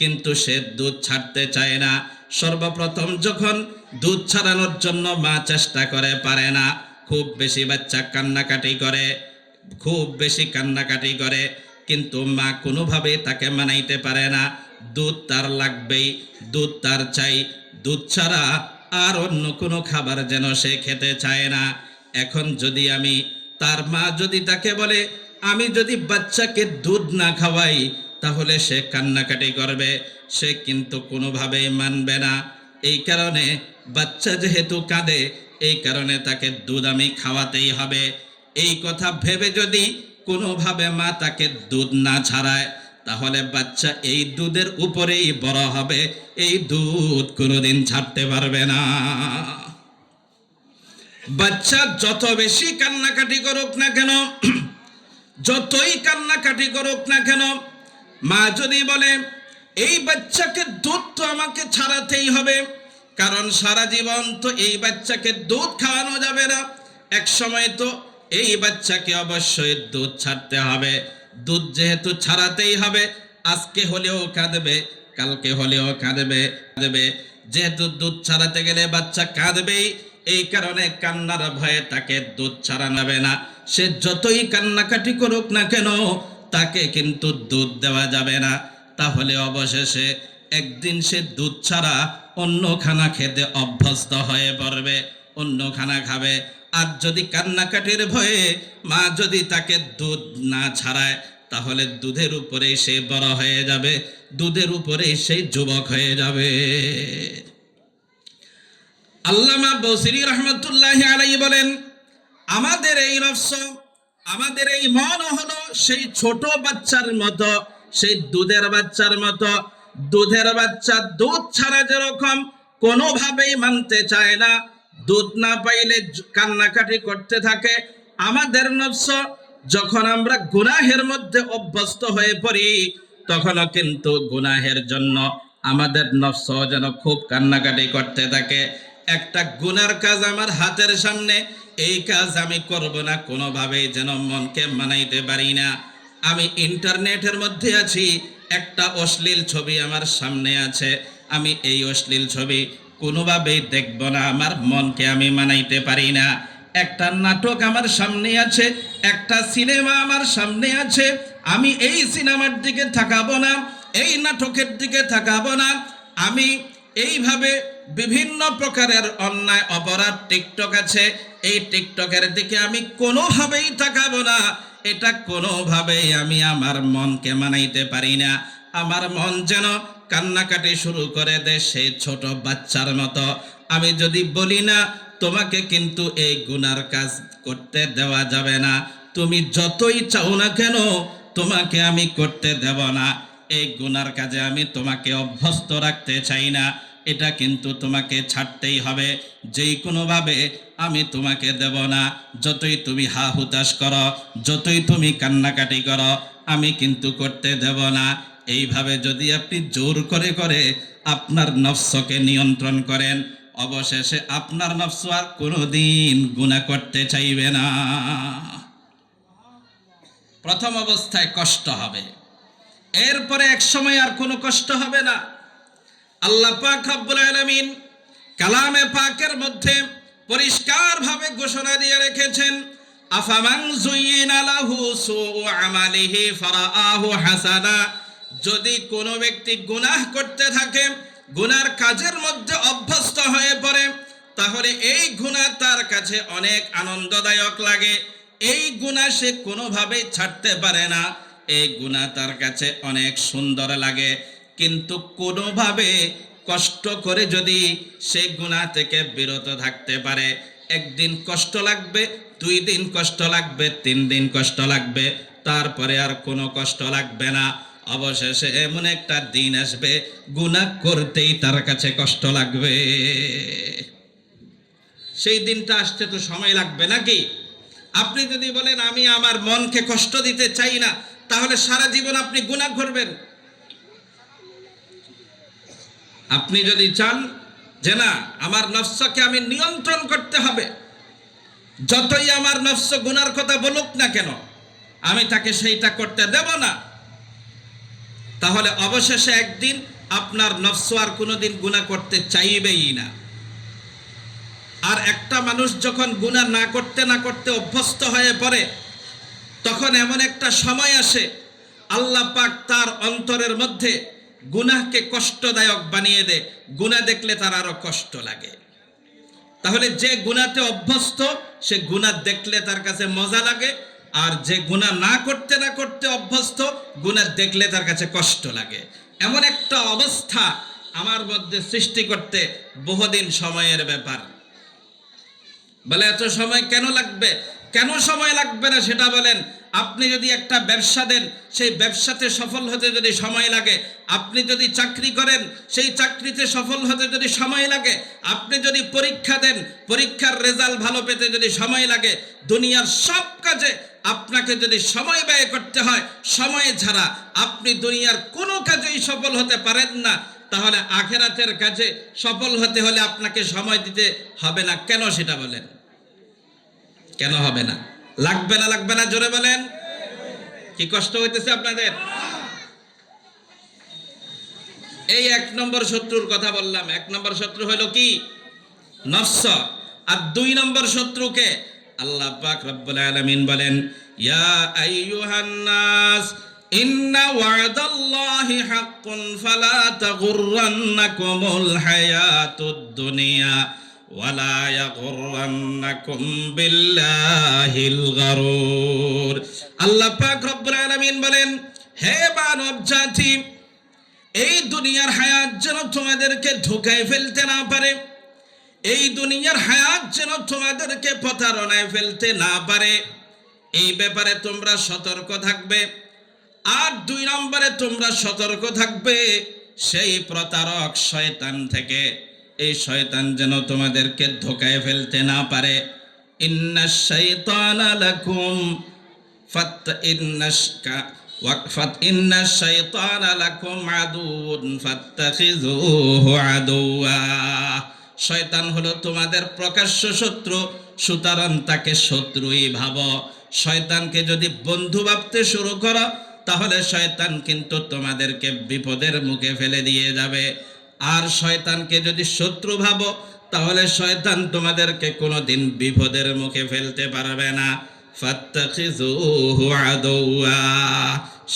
কিন্তু সে দুধ ছাড়তে চায় না। সর্বপ্রথম যখন দুধ ছাড়ানোর জন্য মা চেষ্টা করে, পারে না। খুব বেশি বাচ্চা কান্নাকাটি করে, খুব বেশি কান্নাকাটি করে, কিন্তু মা কোনোভাবেই তাকে মানাইতে পারে না। দুধ তার লাগবেই, দুধ তার চাই, দুধ ছাড়া আর অন্য কোনো খাবার যেন সে খেতে চায় না। এখন যদি আমি, তার মা যদি তাকে বলে আমি যদি বাচ্চাকে দুধ না খাওয়াই তাহলে সে কান্নাকাটি করবে, সে কিন্তু কোনোভাবেই মানবে না। এই কারণে বাচ্চা যেহেতু কাঁদে, এই কারণে তাকে দুধ আমি খাওয়াতেই হবে। এই কথা ভেবে যদি কোনোভাবে মা তাকে দুধ না ছাড়ায়, তাহলে বাচ্চা এই দুধের উপরেই বড় হবে, এই দুধ কোনোদিন ছাড়তে পারবে না। বাচ্চা যত বেশি কান্নাকাটি করুক না কেন, যতই কান্নাকাটি করুক না কেন, মা যদি বলে এই বাচ্চাকে দুধ তো আমাকে ছাড়াতেই হবে, কারণ সারা জীবন তো এই বাচ্চাকে দুধ খাওয়ানো যাবে না, এক সময় তো এই বাচ্চাকে অবশ্যই দুধ ছাড়তে হবে। দুধ যেহেতু ছাড়াতেই হবে, আজকে হলেও কাঁদবে, কালকে হলেও কাঁদবে। যেহেতু দুধ ছাড়াতে গেলে বাচ্চা কাঁদবেই, এই কারণে কান্নার ভয়ে তাকে দুধ ছাড়া নেবে না। সে যতই কান্নাকাটি করুক না কেন, তাকে কিন্তু দুধ দেওয়া যাবে না। তাহলে অবশেষে একদিন সে দুধ ছাড়া অন্য খানা খেতে অভ্যস্ত হয়ে পড়বে, অন্য খানা খাবে। আর যদি কান্নাকাটির ভয়ে মা যদি তাকে দুধ না ছাড়ায়, তাহলে দুধের উপরেই সে বড় হয়ে যাবে, দুধের উপরেই সেই যুবক হয়ে যাবে। আল্লামা বসরি রহমতুল্লাহি আলাইহি বলেন, আমাদের এই নফস, আমাদের এই মন হলো সেই ছোট বাচ্চার মতো, সেই দুধের বাচ্চার মতো। দুধের বাচ্চা দুধ ছাড়া যেরকম কোনোভাবেই মানতে চায় না, দুধ না পাইলে কান্নাকাটি করতে থাকে, আমাদের নফস যখন আমরা গুনাহের মধ্যে অভ্যস্ত হয়ে পড়ি, তখনও কিন্তু গুনাহের জন্য আমাদের নফস যেন খুব কান্নাকাটি করতে থাকে। একটা গুনার কাজ আমার হাতের সামনে, এই কাজ আমি করব না, কোনোভাবেই যেন মনকে মানাইতে পারি না। আমি ইন্টারনেটের মধ্যে আছি, একটা অশ্লীল ছবি আমার সামনে আছে, আমি এই অশ্লীল ছবি কোনোভাবেই দেখব না, আমার মনকে আমি মানাইতে পারি না। একটা নাটক আমার সামনে আছে, একটা সিনেমা আমার সামনে আছে, আমি এই সিনেমার দিকে তাকাবো না, এই নাটকের দিকে তাকাবো না। আমি এইভাবে বিভিন্ন প্রকারের অন্যায় অপরাধ টিকটক আছে, এই টিকটকের দিকে আমি কোনোভাবেই তাকাবো না। এটা কোনোভাবেই আমি আমার মনকে মানাইতে পারি না। আমার মন যেন কান্নাকাটি শুরু করে দেয় সেই ছোট বাচ্চার মতো। আমি যদি বলি না, তোমাকে কিন্তু এই গুনার কাজ করতে দেওয়া যাবে না, তুমি যতই চাও না কেন তোমাকে আমি করতে দেব না। এই গুনার কাজে আমি তোমাকে অভ্যস্ত রাখতে চাই না, এটা কিন্তু তোমাকে ছাড়তেই হবে, যেই কোনোভাবে আমি তোমাকে দেব না। যতই তুমি হা হুতাশ করো, যতই তুমি কান্নাকাটি করো, আমি কিন্তু করতে দেব না। এইভাবে যদি আপনি জোর করে করে আপনার নফসকে নিয়ন্ত্রণ করেন, অবশেষে আপনার নফস আর কোনোদিন গুনাহ করতে চাইবে না। প্রথম অবস্থায় কষ্ট হবে, এরপরে এক সময় আর কোনো কষ্ট হবে না। আল্লাহ পাক রব্বুল আলামিন কালামে পাকের মধ্যে পরিষ্কারভাবে ঘোষণা দিয়ে রেখেছেন, আফামান যুয়িনা লাহু সুউ আমালিহি ফারাআহু হাসানা। যদি কোনো ব্যক্তি গুনাহ করতে থাকে, গুনার কাজের মধ্যে অভ্যস্ত হয়ে পড়ে, তাহলে এই গুনাহ তার কাছে অনেক আনন্দদায়ক লাগে, এই গুনাহ সে কোনোভাবেই ছাড়তে পারে না, এই গুনাহ তার কাছে অনেক সুন্দর লাগে। কিন্তু কোনোভাবে কষ্ট করে যদি সে গুনাহ থেকে বিরত থাকতে পারে, একদিন কষ্ট লাগবে, 2 দিন কষ্ট লাগবে, 3 দিন কষ্ট লাগবে, তারপরে আর কোনো কষ্ট লাগবে না। অবশেষে এমন একটা দিন আসবে, গুনাহ করতেই তার কাছে কষ্ট লাগবে। সেই দিনটা আসতে তো সময় লাগবে নাকি? আপনি যদি বলেন আমি আমার মনকে কষ্ট দিতে চাই না, তাহলে সারা জীবন আপনি গুনাহ করবেন। আপনি যদি চান যে না, আমার নফসকে আমি নিয়ন্ত্রণ করতে হবে, যতই আমার নফস গুনার কথা বলুক না কেন আমি তাকে সেইটা করতে দেব না, তাহলে অবশেষে একদিন আপনার নফস আর কোনোদিন গুনাহ করতে চাইবেই না। আর একটা মানুষ যখন গুনাহ না করতে অভ্যস্ত হয়ে পড়ে, তখন এমন একটা সময় আসে আল্লাহ পাক তার অন্তরের মধ্যে গুনাহকে কষ্টদায়ক বানিয়ে দেয়, গুনাহ দেখলে তার আরো কষ্ট লাগে। তাহলে যে গুনাহতে অভ্যস্ত, সে গুনাহ দেখলে তার কাছে মজা লাগে, আর যে গুনাহ না করতে অভ্যস্ত, গুনাহ দেখলে তার কাছে কষ্ট লাগে। এমন একটা অবস্থা আমার মধ্যে সৃষ্টি করতে বহুদিন সময়ের ব্যাপার। বলে এত সময় কেন লাগবে? কেন সময় লাগবে না সেটা বলেন। আপনি যদি একটা ব্যবসা দেন, সেই ব্যবসাতে সফল হতে যদি সময় লাগে, আপনি যদি চাকরি করেন, সেই চাকরিতে সফল হতে যদি সময় লাগে, আপনি যদি পরীক্ষা দেন, পরীক্ষার রেজাল্ট ভালো পেতে যদি সময় লাগে, দুনিয়ার সব কাজে আপনাকে যদি সময় ব্যয় করতে হয়, সময় ছাড়া আপনি দুনিয়ার কোনো কাজেই সফল হতে পারেন না, তাহলে আখিরাতের কাজে সফল হতে হলে আপনাকে সময় দিতে হবে না কেন সেটা বলেন। কেন হবে না? লাগবে না জোরে বলেন। কি কষ্ট হইতেছে আপনাদের? এই 1 নম্বর শত্রুর কথা বললাম। 1 নম্বর শত্রু হলো কি? নফস। আর 2 নম্বর শত্রুকে আল্লাহ পাক রব্বুল আলামিন বলেন, ইয়া আইয়ুহান নাস ইন্না ওয়া'দাল্লাহি হাক্কুন ফালা তাগুররান্নাকুমুল হায়াতুদ দুনিয়া ওয়ালা ইয়াগুররান্নাকুম বিল্লাহিল গারুর। আল্লাহ পাক রব্বুল আলামিন বলেন, হে মানব জাতি, এই দুনিয়ার হায়াত যেন তোমাদেরকে ধোঁকায় ফেলতে না পারে, এই দুনিয়ার হায়াত যেন তোমাদেরকে প্রতারণায় ফেলতে না পারে, এই ব্যাপারে তোমরা সতর্ক থাকবে। আর 2 নম্বরে তোমরা সতর্ক থাকবে সেই প্রতারক শয়তান থেকে, এই শয়তান যেন তোমাদেরকে ধোঁকায় ফেলতে না পারে। ইন্নাশ শাইতানা লাকুম ইন্নাশ শাইতানা লাকুম আদুউন ফাত্তাখিযুহু আদুওয়া। শয়তান হলো তোমাদের প্রকাশ্য শত্রু, সুতরাং তাকে শত্রুই ভাবো। শয়তানকে যদি বন্ধু ভাবতে শুরু করো তাহলে শয়তান কিন্তু তোমাদেরকে বিপদের মুখে ফেলে দিয়ে যাবে। আর শয়তানকে যদি শত্রু ভাবো তাহলে শয়তান তোমাদেরকে কোনোদিন বিপদের মুখে ফেলতে পারবে না। ফাত্তাখিযুহু আদুওয়া,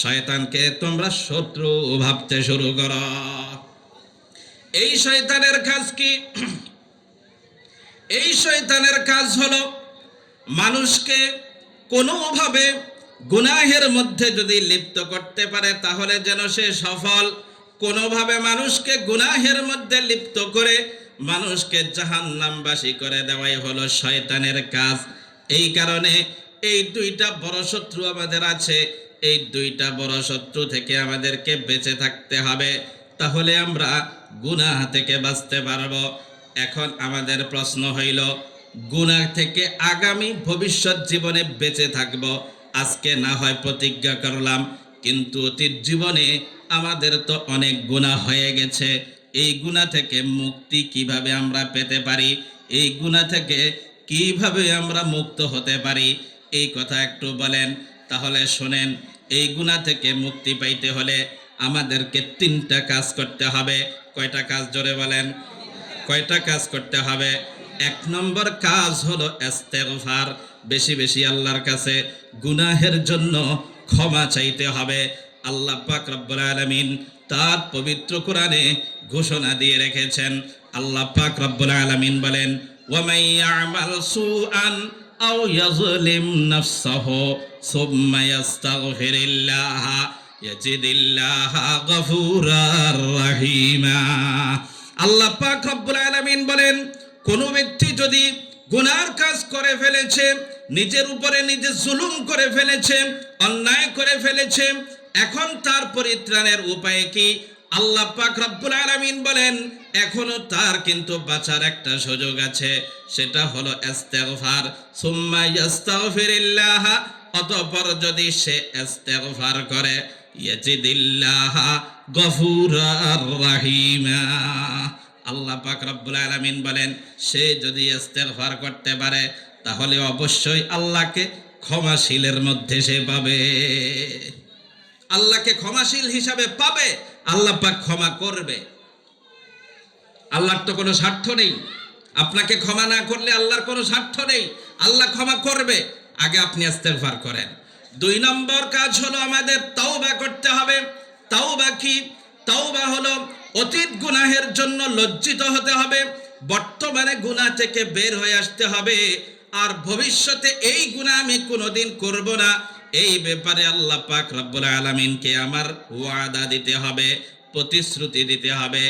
শয়তানকে তোমরা শত্রু ভাবতে শুরু করো। এই শয়তানের কাজ কি? এই শয়তানের কাজ হলো মানুষকে কোনোভাবে গুনাহের মধ্যে যদি লিপ্ত করতে পারে তাহলে যেন সে সফল। কোনোভাবে মানুষকে গুনাহের মধ্যে লিপ্ত করে মানুষকে জাহান্নামবাসী করে দেওয়াই হলো শয়তানের কাজ। এই কারণে এই 2টা বড় শত্রু আমাদের আছে, এই 2টা বড় শত্রু থেকে আমাদেরকে বেঁচে থাকতে হবে, তাহলে আমরা গুনাহ থেকে বাঁচতে পারবো। এখন আমাদের প্রশ্ন হইল, গুনাহ থেকে আগামী ভবিষ্যৎ জীবনে বেঁচে থাকব। আজকে না হয় প্রতিজ্ঞা করলাম, কিন্তু অতীত জীবনে আমাদের তো অনেক গুনাহ হয়ে গেছে। এই গুনাহ থেকে মুক্তি কিভাবে আমরা পেতে পারি, এই গুনাহ থেকে কিভাবে আমরা মুক্ত হতে পারি, এই কথা একটু বলেন। তাহলে শোনেন, এই গুনাহ থেকে মুক্তি পাইতে হলে আমাদেরকে 3টা কাজ করতে হবে। কয়টা কাজ জোরে বলেন? কয়টা কাজ করতে হবে? 1 নম্বর কাজ হলো ইস্তেগফার, বেশি বেশি আল্লাহর কাছে গুনাহের জন্য ক্ষমা চাইতে হবে। আল্লাহ পাক রব্বুল আলামিন তার পবিত্র কোরআনে ঘোষণা দিয়ে রেখেছেন। আল্লাহ পাক রব্বুল আলামিন বলেন, ওয়া মান ইয়ামাল সুআন আও ইয়াজলিম নাফসাহু সুম্মা ইস্তাগফিরিল্লাহ ইয়াজিদিল্লাহা গফুরার রহিমা। আল্লাহ পাক রব্বুল আলামিন বলেন, কোন ব্যক্তি যদি গুনার কাজ করে ফেলেছে, নিজের উপরে নিজে জুলুম করে ফেলেছে, অন্যায় করে ফেলেছে, এখন তার পরিত্রাণের উপায় কি? আল্লাহ পাক রব্বুল আলামিন বলেন, এখনো তার কিন্তু বাঁচার একটা সুযোগ আছে, সেটা হলো ইস্তেগফার। সুম্মা ইস্তাগফিরিল্লাহ, অতঃপর যদি সে ইস্তেগফার করে, ইয়াজিদিল্লাহা গফুরার রহিমা। আল্লাহ পাক রব্বুল আলামিন বলেন, সে যদি ইস্তেগফার করতে পারে তাহলে অবশ্যই আল্লাহকে ক্ষমাশীলের মধ্যে সে পাবে, আল্লাহকে ক্ষমাশীল হিসাবে পাবে। আল্লাহ পাক ক্ষমা করবে। আল্লাহর তো কোনো স্বার্থ নেই, আপনাকে ক্ষমা না করলে আল্লাহর কোনো স্বার্থ নেই, আল্লাহ ক্ষমা করবে। আগে আপনি ইস্তেগফার করেন। 2 নম্বর কাজ হলো আমাদের তওবা করতে হবে। তওবা কি? তওবা হলো অতীত গুনাহের জন্য লজ্জিত হতে হবে, বর্তমানে গুনাহ থেকে বের হয়ে আসতে হবে, আর ভবিষ্যতে এই গুনাহ আমি কোনোদিন করব না, এই ব্যাপারে আল্লাহ পাক রব্বুল আলামিনকে আমার ওয়াদা দিতে হবে, প্রতিশ্রুতি দিতে হবে।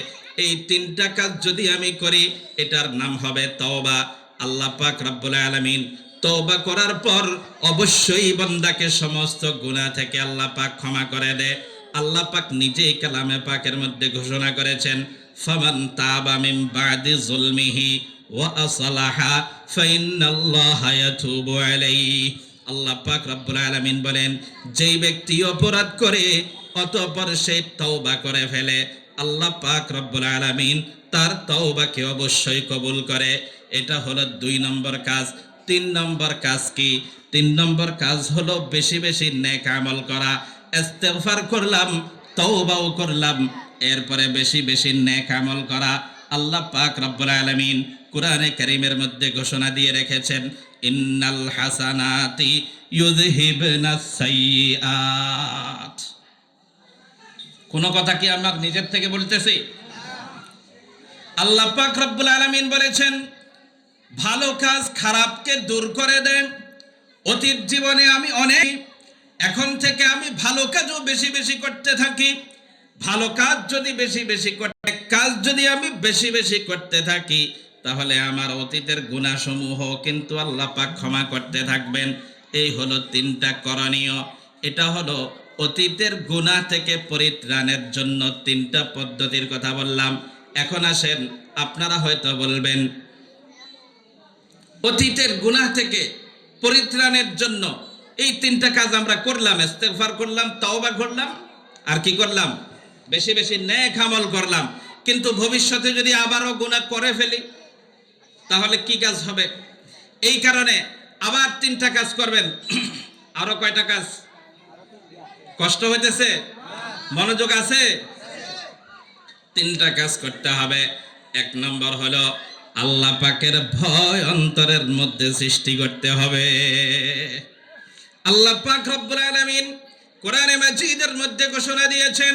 এই 3টা কাজ যদি আমি করি, এটার নাম হবে তওবা। আল্লাহ পাক রব্বুল আলামিন তওবা করার পর অবশ্যই বান্দাকে সমস্ত গুনাহ থেকে আল্লাহ পাক ক্ষমা করে দেয়। আল্লাহ পাক নিজেই কালামে পাকের মধ্যে ঘোষণা করেছেন, ফামান তাবা মিন বাদি যুলমিহি ওয়া আসলাহা ফাইন্নাল্লাহা ইয়াতুবু আলাইহি। আল্লাহ পাক রব্বুল আলামিন বলেন, যেই ব্যক্তি অপরাধ করে অতঃপর সে তওবা করে ফেলে, আল্লাহ পাক রব্বুল আলামিন তার তওবাকে অবশ্যই কবুল করে। এটা হলো 2 নম্বর কাজ। 3 নম্বর কাজ কি? 3 নম্বর কাজ হলো বেশি বেশি নেক আমল করা। ইস্তেগফার করলাম, তওবাও করলাম, এরপরে বেশি বেশি নেক আমল করা। আল্লাহ পাক রব্বুল আলামিন কোরআনে কারীমের মধ্যে ঘোষণা দিয়ে রেখেছেন, ইন্নাল হাসানাতি ইউযহিবনাস সাইয়্যাত। কোন কথা কি আমার নিজের থেকে বলতেছি? আল্লাহ পাক রব্বুল আলামিন বলেছেন, ভালো কাজ খারাপকে দূর করে দেন। অতীত জীবনে আমি অনেক, এখন থেকে আমি ভালো কাজও বেশি বেশি করতে থাকি। ভালো কাজ যদি বেশি বেশি করতে কাজ যদি আমি বেশি বেশি করতে থাকি, তাহলে আমার অতীতের গুনাহসমূহ কিন্তু আল্লাহ পাক ক্ষমা করতে থাকবেন। এই হলো তিনটা করণীয়। এটা হলো অতীতের গুনাহ থেকে পরিত্রাণের জন্য তিনটা পদ্ধতির কথা বললাম। এখন আসেন, আপনারা হয়তো বলবেন, অতীতের গুনাহ থেকে পরিত্রাণের জন্য এই তিনটা কাজ আমরা করলাম, ইস্তেগফার করলাম, তওবা করলাম, আর কি করলাম? বেশি বেশি নেক আমল করলাম। কিন্তু ভবিষ্যতে যদি আবারও গুনাহ করে ফেলি, তাহলে কি কাজ হবে? এই কারণে আবার তিনটা কাজ করবেন। আরো কয়টা কাজ? কষ্ট হইতেছে? মনোযোগ আছে? তিনটা কাজ করতে হবে। এক নম্বর হলো আল্লাহ পাকের ভয় অন্তরের মধ্যে সৃষ্টি করতে হবে। আল্লাহ পাক রব্বুল আলামিন কোরআনে মাজিদের মধ্যে ঘোষণা দিয়েছেন,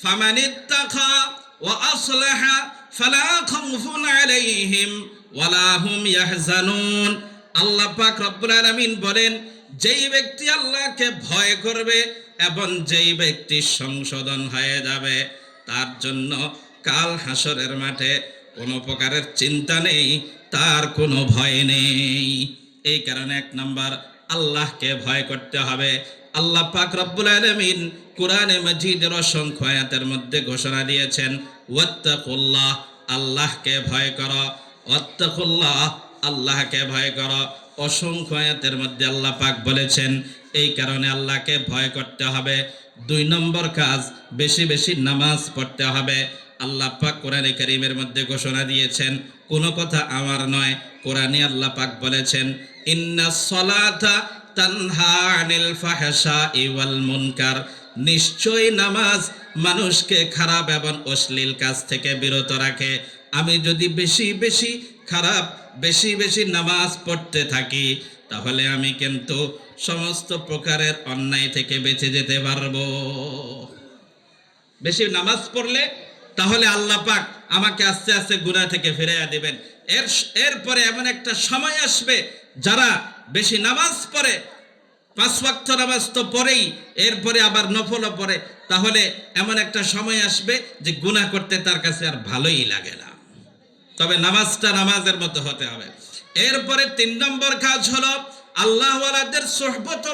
ফামানিত্তাকা ওয়া আসলাহা ফালা খাউফুন আলাইহিম ওয়ালা হুম ইয়াহজানুন। আল্লাহ পাক রব্বুল আলামিন বলেন, যেই ব্যক্তি আল্লাহকে ভয় করবে এবং যেই ব্যক্তি সংশোধন হয়ে যাবে, তার জন্য কাল হাসরের মাঠে কোনো প্রকারের চিন্তা নেই, তার কোনো ভয় নেই। এই কারণে এক নাম্বার আল্লাহকে ভয় করতে হবে। আল্লাহ পাক রব্বুল আলামিন কোরআনে মাজিদের অসংখ্য আয়াতের মধ্যে ঘোষণা দিয়েছেন, ওয়াত্তাকুল্লাহ, আল্লাহকে ভয় করো, ওয়াত্তাকুল্লাহ, আল্লাহকে ভয় করো। অসংখ্য আয়াতের মধ্যে আল্লাহ পাক বলেছেন। এই কারণে আল্লাহকে ভয় করতে হবে। দুই নম্বর কাজ, বেশি বেশি নামাজ পড়তে হবে। আল্লাহ পাক কোরআনে কারীমের মধ্যে ঘোষণা দিয়েছেন, কোনো কথা আমার নয়, কোরআনে আল্লাহ পাক বলেছেন, ইন্নাস সালাতা তানহা আনিল ফাহশাই ওয়াল মুনকার। নিশ্চয়ই নামাজ মানুষকে খারাপ এবং অশ্লীল কাজ থেকে বিরত রাখে। আমি যদি বেশি বেশি খারাপ, বেশি বেশি নামাজ পড়তে থাকি, তাহলে আমি কিন্তু সমস্ত প্রকারের অন্যায় থেকে বেঁচে যেতে পারবো। বেশি নামাজ পড়লে তাহলে আল্লাহ পাক আমাকে আস্তে আস্তে গুনাহ থেকে ফিরাইয়া দিবেন। এরপরে এমন একটা সময় আসবে, যারা বেশি নামাজ পড়ে, 5 ওয়াক্ত নামাজ তো পড়েই, এরপরে আবার নফলও পড়ে, তাহলে এমন একটা সময় আসবে যে গুনাহ করতে তার কাছে আর ভালোই লাগে না। তবে নামাজটা নামাজের মতো হতে হবে। এরপরে 3 নম্বর কাজ হলো আল্লাহওয়ালাদের সুহবত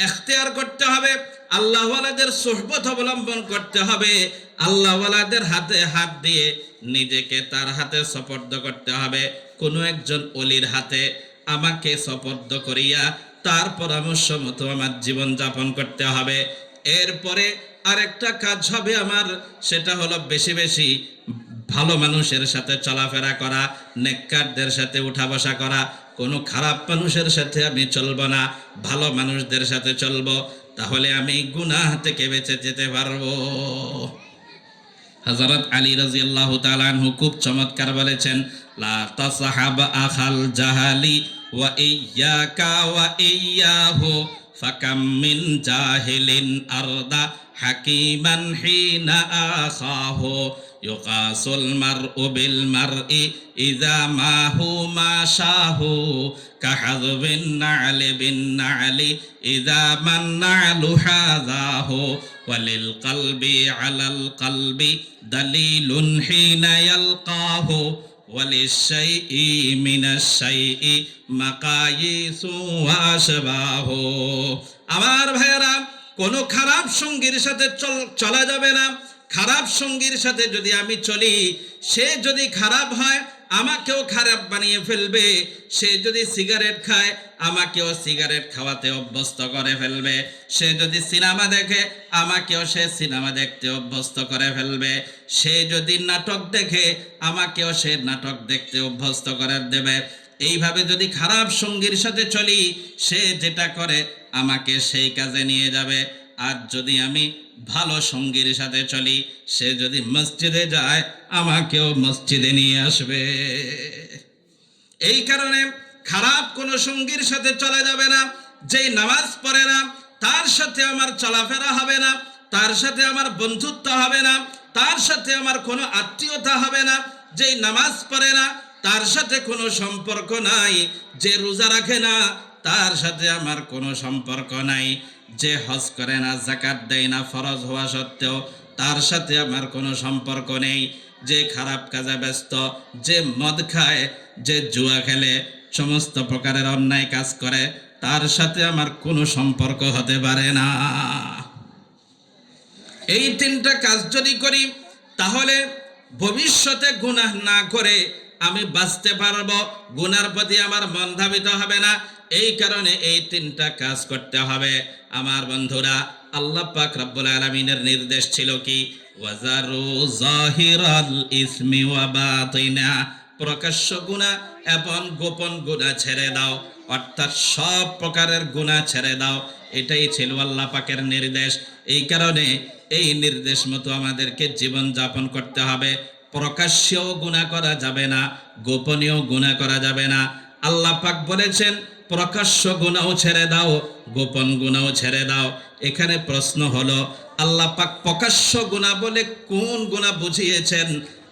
এখতিয়ার করতে হবে। আল্লাহওয়ালাদের সুহবত অবলম্বন করতে হবে। আল্লাহওয়ালাদের হাতে হাত দিয়ে নিজেকে তার হাতে সুপর্দ করতে হবে। কোনো একজন ওলির হাতে আমাকে সুপর্দ করিয়া তার পরামর্শ মতো আমার জীবন যাপন করতে হবে। এরপরে আরেকটা কাজ হবে আমার, সেটা হলো বেশি বেশি ভালো মানুষের সাথে চলাফেরা করা, নেককারদের সাথে উঠা বসা করা। কোনো খারাপ মানুষের সাথে আমি চলবো না, ভালো মানুষদের সাথে চলবো, তাহলে আমি গুনাহ থেকে বেঁচে যেতে পারবো। হযরত আলী রাদিয়াল্লাহু তাআলা আনহু খুব চমৎকার বলেছেন, লা তাসহাব আখাল জাহালি ওয়া ইয়্যাকা ওয়া ইয়্যাহু ফাকাম মিন জাহিলিন আরদা হাকিমান হিনা আখাহু ইউকাসুল মারউ বিল মারই ইযা মাহু মাশাহু কাহাযবিন না'লি বিন না'লি ইযা মান না'লু হাযাহু ওয়ালিল কলবি আলাল কলবি দালিলুন হিনা ইয়ালকাহু ওয়ালিশ শাইই মিনাশ শাইই মাকায়িসু ওয়া আশবাহু। আমার ভাইয়েরা, কোনো খারাপ সঙ্গীর সাথে চলা যাবে না। খারাপ সঙ্গীর সাথে যদি আমি চলি, সে যদি খারাপ হয় আমাকেও খারাপ বানিয়ে ফেলবে। সে যদি সিগারেট খায় আমাকেও সিগারেট খাওয়াতে অভ্যস্ত করে ফেলবে। সে যদি সিনেমা দেখে আমাকেও সে সিনেমা দেখতে অভ্যস্ত করে ফেলবে। সে যদি নাটক দেখে আমাকেও সে নাটক দেখতে অভ্যস্ত করে দেবে। এইভাবে যদি খারাপ সঙ্গীর সাথে চলি, সে যেটা করে আমাকে সেই কাজে নিয়ে যাবে। আর যদি আমি ভালো সঙ্গীর সাথে চলি, সে যদি মসজিদে যায় আমাকেও মসজিদে নিয়ে আসবে। এই কারণে খারাপ কোনো সঙ্গীর সাথে চলা যাবে না। যেই নামাজ পড়ে না তার সাথে আমার চলাফেরা হবে না, তার সাথে আমার বন্ধুত্ব হবে না, তার সাথে আমার কোনো আত্মীয়তা হবে না। যেই নামাজ পড়ে না তার সাথে কোনো সম্পর্ক নাই, যে রোজা রাখে না তার সাথে আমার কোনো সম্পর্ক নাই, যে হজ করে না, যাকাত দেয় না ফরজ হওয়া সত্ত্বেও তার সাথে আমার কোনো সম্পর্ক নেই, যে খারাপ কাজে ব্যস্ত, যে মদ খায়, যে জুয়া খেলে, সমস্ত প্রকারের অন্যায় কাজ করে, তার সাথে আমার কোনো সম্পর্ক হতে পারে না। এই তিনটা কাজ যদি করি তাহলে ভবিষ্যতে গুনাহ না করে আমি বাঁচতে পারবো, গুনার প্রতি আমার মন ধাবিত হবে না। এই কারণে এই তিনটা কাজ করতে হবে। আমার বন্ধুরা, আল্লাহ পাক রব্বুল আলামিনের নির্দেশ ছিল কি? ওয়াজারু যাহিরাল ইসমি ওয়া বাতিনা, প্রকাশ্য গুনাহ এবং গোপন গুনাহ ছেড়ে দাও, অর্থাৎ সব প্রকারের গুনাহ ছেড়ে দাও। এটাই ছিল আল্লাহ পাকের নির্দেশ। এই কারণে এই নির্দেশ মতো আমাদেরকে জীবন যাপন করতে হবে। প্রকাশ্যেও গুনাহ করা যাবে না, গোপনেও গুনাহ করা যাবে না। আল্লাহ পাক বলেছেন প্রকাশ্য গুনাহও ছেড়ে দাও, গোপন গুনাহও ছেড়ে দাও। এখানে প্রশ্ন হলো, আল্লাহ পাক প্রকাশ্য গুনাহ বলে কোন গুনাহ বুঝিয়েছেন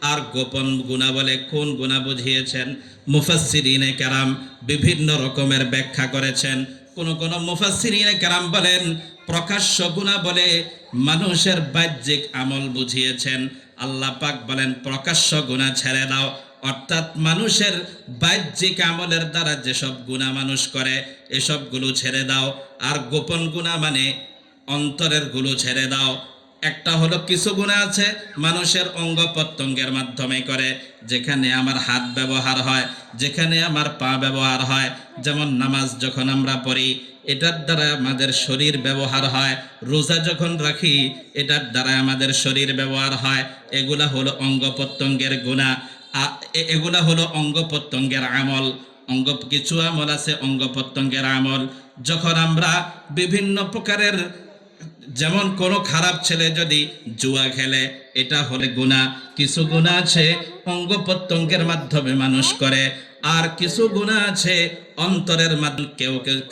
আর গোপন গুনাহ বলে কোন গুনাহ বুঝিয়েছেন? মুফাসসিরিনে কেরাম বিভিন্ন রকমের ব্যাখ্যা করেছেন। কোন মুফাসসিরিনে কেরাম বলেন প্রকাশ্য গুনাহ বলে মানুষের বাহ্যিক আমল বুঝিয়েছেন। আল্লাহ পাক বলেন প্রকাশ্য গুনাহ ছেড়ে দাও, অর্থাৎ মানুষের বাহ্যিক আমলের দ্বারা যেসব গুনাহ মানুষ করে এসবগুলো ছেড়ে দাও। আর গোপন গুনাহ মানে অন্তরের গুলো ছেড়ে দাও। একটা হলো কিছু গুনাহ আছে মানুষের অঙ্গ প্রত্যঙ্গের মাধ্যমে করে, যেখানে আমার হাত ব্যবহার হয়, যেখানে আমার পা ব্যবহার হয়। যেমন নামাজ যখন আমরা পড়ি এটার দ্বারা আমাদের শরীর ব্যবহার হয়, রোজা যখন রাখি এটার দ্বারা আমাদের শরীর ব্যবহার হয়। এগুলা হলো অঙ্গ প্রত্যঙ্গের গুনাহ, এগুলা হলো অঙ্গ প্রত্যঙ্গের আমল। কিছু আমল আছে অঙ্গ প্রত্যঙ্গের আমল। যখন আমরা বিভিন্ন প্রকারের, যেমন কোনো খারাপ ছেলে যদি জুয়া খেলে এটা হলে গুনাহ। কিছু গুনাহ আছে অঙ্গ প্রত্যঙ্গের মাধ্যমে মানুষ করে, আর কিছু গুনাহ আছে অন্তরের মাধ্যমে।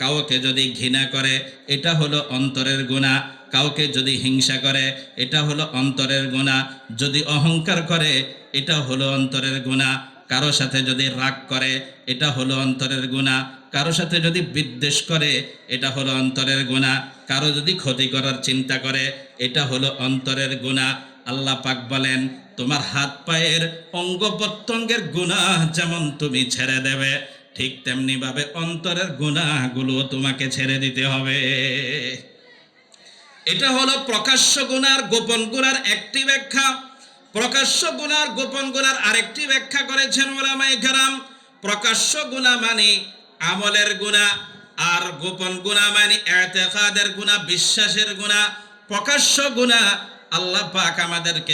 কাউকে যদি ঘৃণা করে এটা হলো অন্তরের গুনাহ, কাউকে যদি হিংসা করে এটা হলো অন্তরের গুনাহ, যদি অহংকার করে এটা হলো অন্তরের গুনাহ, কারো সাথে যদি রাগ করে এটা হলো অন্তরের গুনাহ, কারো সাথে যদি বিদ্বেষ করে এটা হলো অন্তরের গুনাহ, কারো যদি ক্ষতি করার চিন্তা করে এটা হলো অন্তরের গুনাহ। আল্লাহ পাক বলেন তোমার হাত পায়ের অঙ্গ প্রত্যঙ্গের গুনাহ যেমন তুমি ছেড়ে দেবে, ঠিক তেমনি ভাবে অন্তরের গুনাহগুলো তোমাকে ছেড়ে দিতে হবে। এটা হলো প্রকাশ্য গুনাহ, গোপন গুনার একটি ব্যাখ্যা। প্রকাশ্য গুনাহ, গোপন গুনার আরেকটি ব্যাখ্যা করেছেন উলামায়ে কেরাম। প্রকাশ্য গুনাহ মানে আমলের গুনাহ, আর গোপন গুনাহ মানে ইতিকাদের গুনাহ, বিশ্বাসের গুনাহ। প্রকাশ্য গুনাহ আল্লাহ পাক আমাদেরকে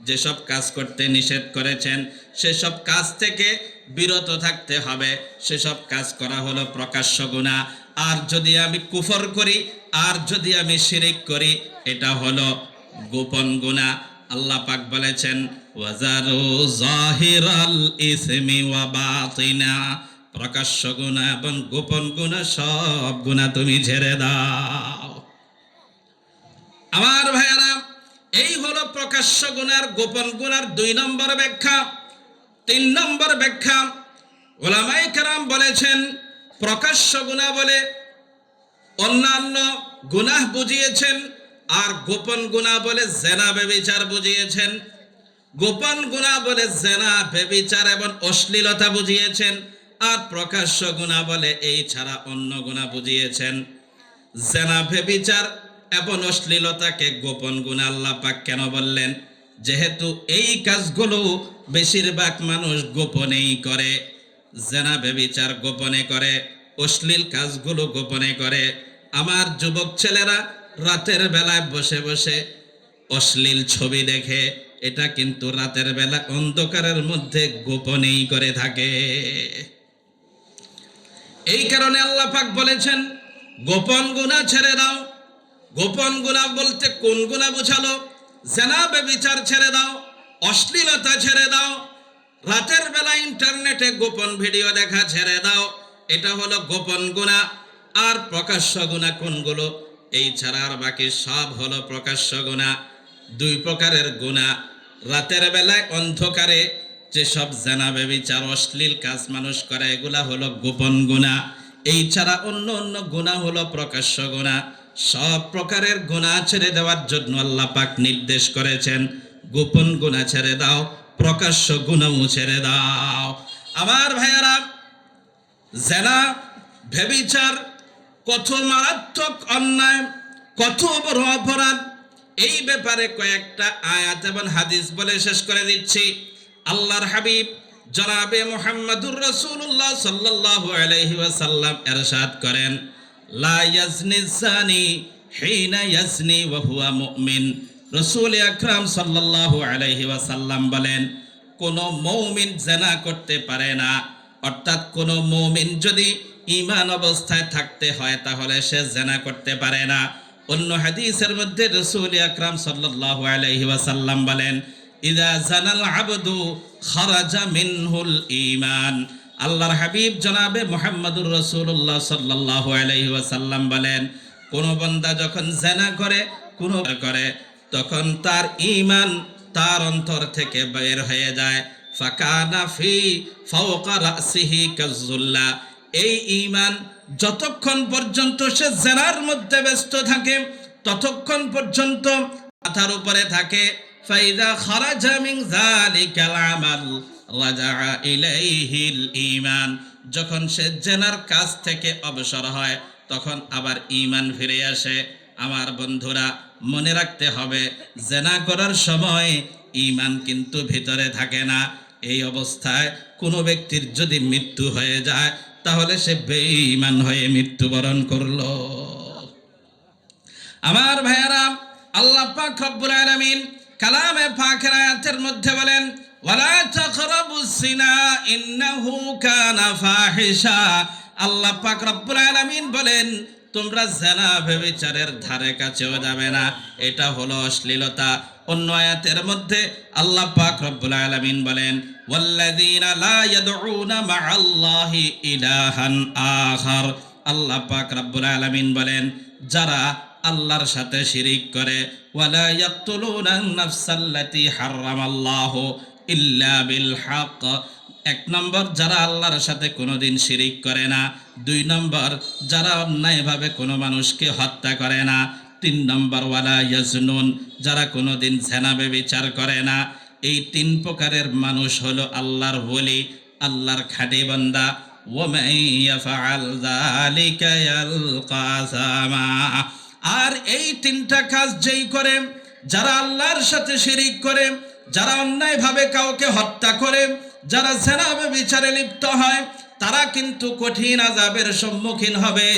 যেসব কাজ করতে নিষেধ করেছেন সেসব কাজ থেকে বিরত থাকতে হবে, সেসব কাজ করা হলো প্রকাশ্য গুনাহ। আর যদি আমি কুফর করি, আর যদি আমি শিরিক করি এটা হলো গোপন গুনাহ। আল্লাহ পাক বলেছেন ওয়াজারু যাহিরাল ইসমি ওয়া বাতিনা, প্রকাশ্য গুনাহ এবং গোপন গুনাহ সব গুনাহ তুমি ছেড়ে দাও। আমার ভাইয়েরা, এই হলো প্রকাশ্য গুনার গোপন গুনার 2 নম্বর ব্যাখ্যা। 3 নম্বর ব্যাখ্যা উলামায়ে কেরাম বলেছেন প্রকাশ্য গুনাহ বলে অন্যান্য গুনাহ বুঝিয়েছেন, আর গোপন গুনাহ বলে জিনা ব্যভিচার বুঝিয়েছেন। গোপন গুনাহ বলে জিনা ব্যভিচার এবং অশ্লীলতা বুঝিয়েছেন, আর প্রকাশ্য গুনাহ বলে এই ছাড়া অন্য গুনাহ বুঝিয়েছেন। জিনা ব্যভিচার এবং অশ্লীলতাকে গোপন গুনাহ আল্লাহ পাক কেন বললেন? যেহেতু এই কাজগুলো বেশিরভাগ মানুষ গোপনেই করে। জিনা ব্যভিচার গোপনে করে, অশ্লীল কাজগুলো গোপনে করে। আমার যুবক ছেলেরা রাতের বেলায় বসে বসে অশ্লীল ছবি দেখে, এটা কিন্তু রাতের বেলা অন্ধকারের মধ্যে গোপনেই করে থাকে। এই কারণে আল্লাহ পাক বলেছেন গোপন গুনাহ ছেড়ে দাও। গোপন গুনাহ বলতে কোন গুনাহ বোঝালো? জিনা ব্যভিচার ছেড়ে দাও, অশ্লীলতা ছেড়ে দাও, রাতের বেলা ইন্টারনেটে গোপন ভিডিও দেখা ছেড়ে দাও, এটা হলো গোপন গুনাহ। আর প্রকাশ্য গুনাহ কোনগুলো? এই ছাড়া আর বাকি সব হলো প্রকাশ্য গুনাহ। দুই প্রকারের গুনাহ। রাতের বেলায় অন্ধকারে যেসব জানা ব্যভিচার অশ্লীল কাজ মানুষ করে, এগুলা হলো গোপন গুনাহ। এই ছাড়া অন্য অন্য গুনাহ হলো প্রকাশ্য গুনাহ। সব প্রকারের গুনাহ ছেড়ে দেওয়ার জন্য আল্লাহ পাক নির্দেশ করেছেন, গোপন গুনাহ ছেড়ে দাও, প্রকাশ্য গুনাহও ছেড়ে দাও। আমার ভাইয়ারা, জেনা ব্যভিচার কত মারাত্মক অন্যায়, কত বড় অপরাধ, এই ব্যাপারে কয়েকটা আয়াত এবং হাদিস বলে শেষ করে দিচ্ছি। আল্লাহর হাবিব জনাবে মুহাম্মদুর রাসূলুল্লাহ সাল্লাল্লাহু আলাইহি ওয়াসাল্লাম ইরশাদ করেন, লা ইয়াজনি জানি হিনা ইয়াজনি ওয়া হুয়া মুমিন। রাসূল আকরাম সাল্লাল্লাহু আলাইহি ওয়াসাল্লাম বলেন, কোন মুমিন জিনা করতে পারে না, অর্থাৎ কোন মুমিন যদি ঈমান অবস্থায় থাকতে হয় তাহলে সে জিনা করতে পারে না। অন্য হাদিসের মধ্যে রাসূল আকরাম সাল্লাল্লাহু আলাইহি ওয়াসাল্লাম বলেন, ইযা জানাল আবদু খারাজা মিনহুল ঈমান। আল্লাহর হাবিব জনাবে মুহাম্মদুর রাসূলুল্লাহ সাল্লাল্লাহু আলাইহি ওয়াসাল্লাম বলেন, কোন বান্দা যখন জিনা করে, তখন তার ঈমান তার অন্তর থেকে বের হয়ে যায়। ফাকানা ফি ফাওকা রাসিহি কাযুল্লা। এই ঈমান যতক্ষণ পর্যন্ত সে জিনার মধ্যে ব্যস্ত থাকে ততক্ষণ পর্যন্ত মাথার উপরে থাকে। ফাইদা খারাজা মিন যালিকাল আমাল রাজা ইলাইহিল ঈমান। যখন সে জিনার কাজ থেকে অবসর হয় তখন আবার ঈমান ফিরে আসে। আমার বন্ধুরা, মনে রাখতে হবে, জিনা করার সময় ঈমান কিন্তু ভিতরে থাকে না। এই অবস্থায় কোনো ব্যক্তির যদি মৃত্যু হয়ে যায় তাহলে সে বেঈমান হয়ে মৃত্যুবরণ করলো। আমার ভাইয়ারা, আল্লাহ পাক রব্বুল আলামিন কালামে পাকের আয়াতের মধ্যে বলেন, ওয়ালা তাকরাবুস জিনা ইন্নাহু কানা ফাহিশা। আল্লাহ পাক রব্বুল আলামিন বলেন, তোমরা জিনা ব্যভিচারের ধারে কাছেও যাবে না, এটা হলো অশ্লীলতা। অন্য আয়াতের মধ্যে আল্লাহ পাক রব্বুল আলামিন বলেন, ওয়াল্লাযীনা লা ইয়াদউনা মা'আল্লাহি ইলাহান আখার। আল্লাহ পাক রব্বুল আলামিন বলেন, যারা আল্লাহর সাথে শিরিক করে, ওয়ালা ইয়াকতুলুনা নাফসাল্লাতী হারামাল্লাহু ইল্লা বিল হক। এক নম্বর, যারা আল্লাহর সাথে কোনোদিন শিরিক করে না। দুই নম্বর, যারা অন্যায়ভাবে কোনো মানুষকে হত্যা করে না। তিন নম্বর, ওয়ালা ইয়াজনুন, যারা কোনোদিন জিনা ব্যভিচার করে না। এই তিন প্রকারের মানুষ হলো আল্লাহর ওলি, আল্লাহর খাঁটি বান্দা। ওয়ামান ইয়াফআল যালিকা ইয়ালকা আসামা। আর এই তিনটা কাজ যেই করে, যারা আল্লাহর সাথে শিরিক করে, যারা অন্যায়ভাবে কাউকে হত্যা করে, যারা জিনা ব্যভিচারে লিপ্ত হয়, তারা কিন্তু কঠিন আযাবের সম্মুখীন হবে।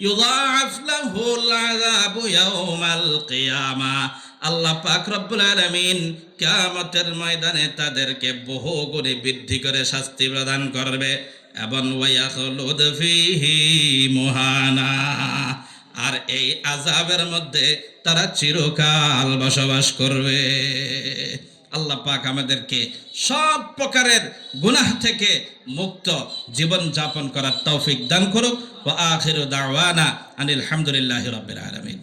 ইউযাআফ লাহুল আযাবু ইয়াউমাল কিয়ামা। আল্লাহ পাক রব্বুল আলামিন কিয়ামতের ময়দানে তাদেরকে বহু গুণে বৃদ্ধি করে শাস্তি প্রদান করবে। এবং ওয়ায়াখলুদ ফীহি মুহানা। আর এই আযাবের মধ্যে তারা চিরকাল বসবাস করবে। আল্লাহ পাক আমাদেরকে সব প্রকারের গুনাহ থেকে মুক্ত জীবন যাপন করার তৌফিক দান করুক। ওয়া আখিরু দাওয়ানা আনিল হামদুলিল্লাহি রাব্বিল আলামিন।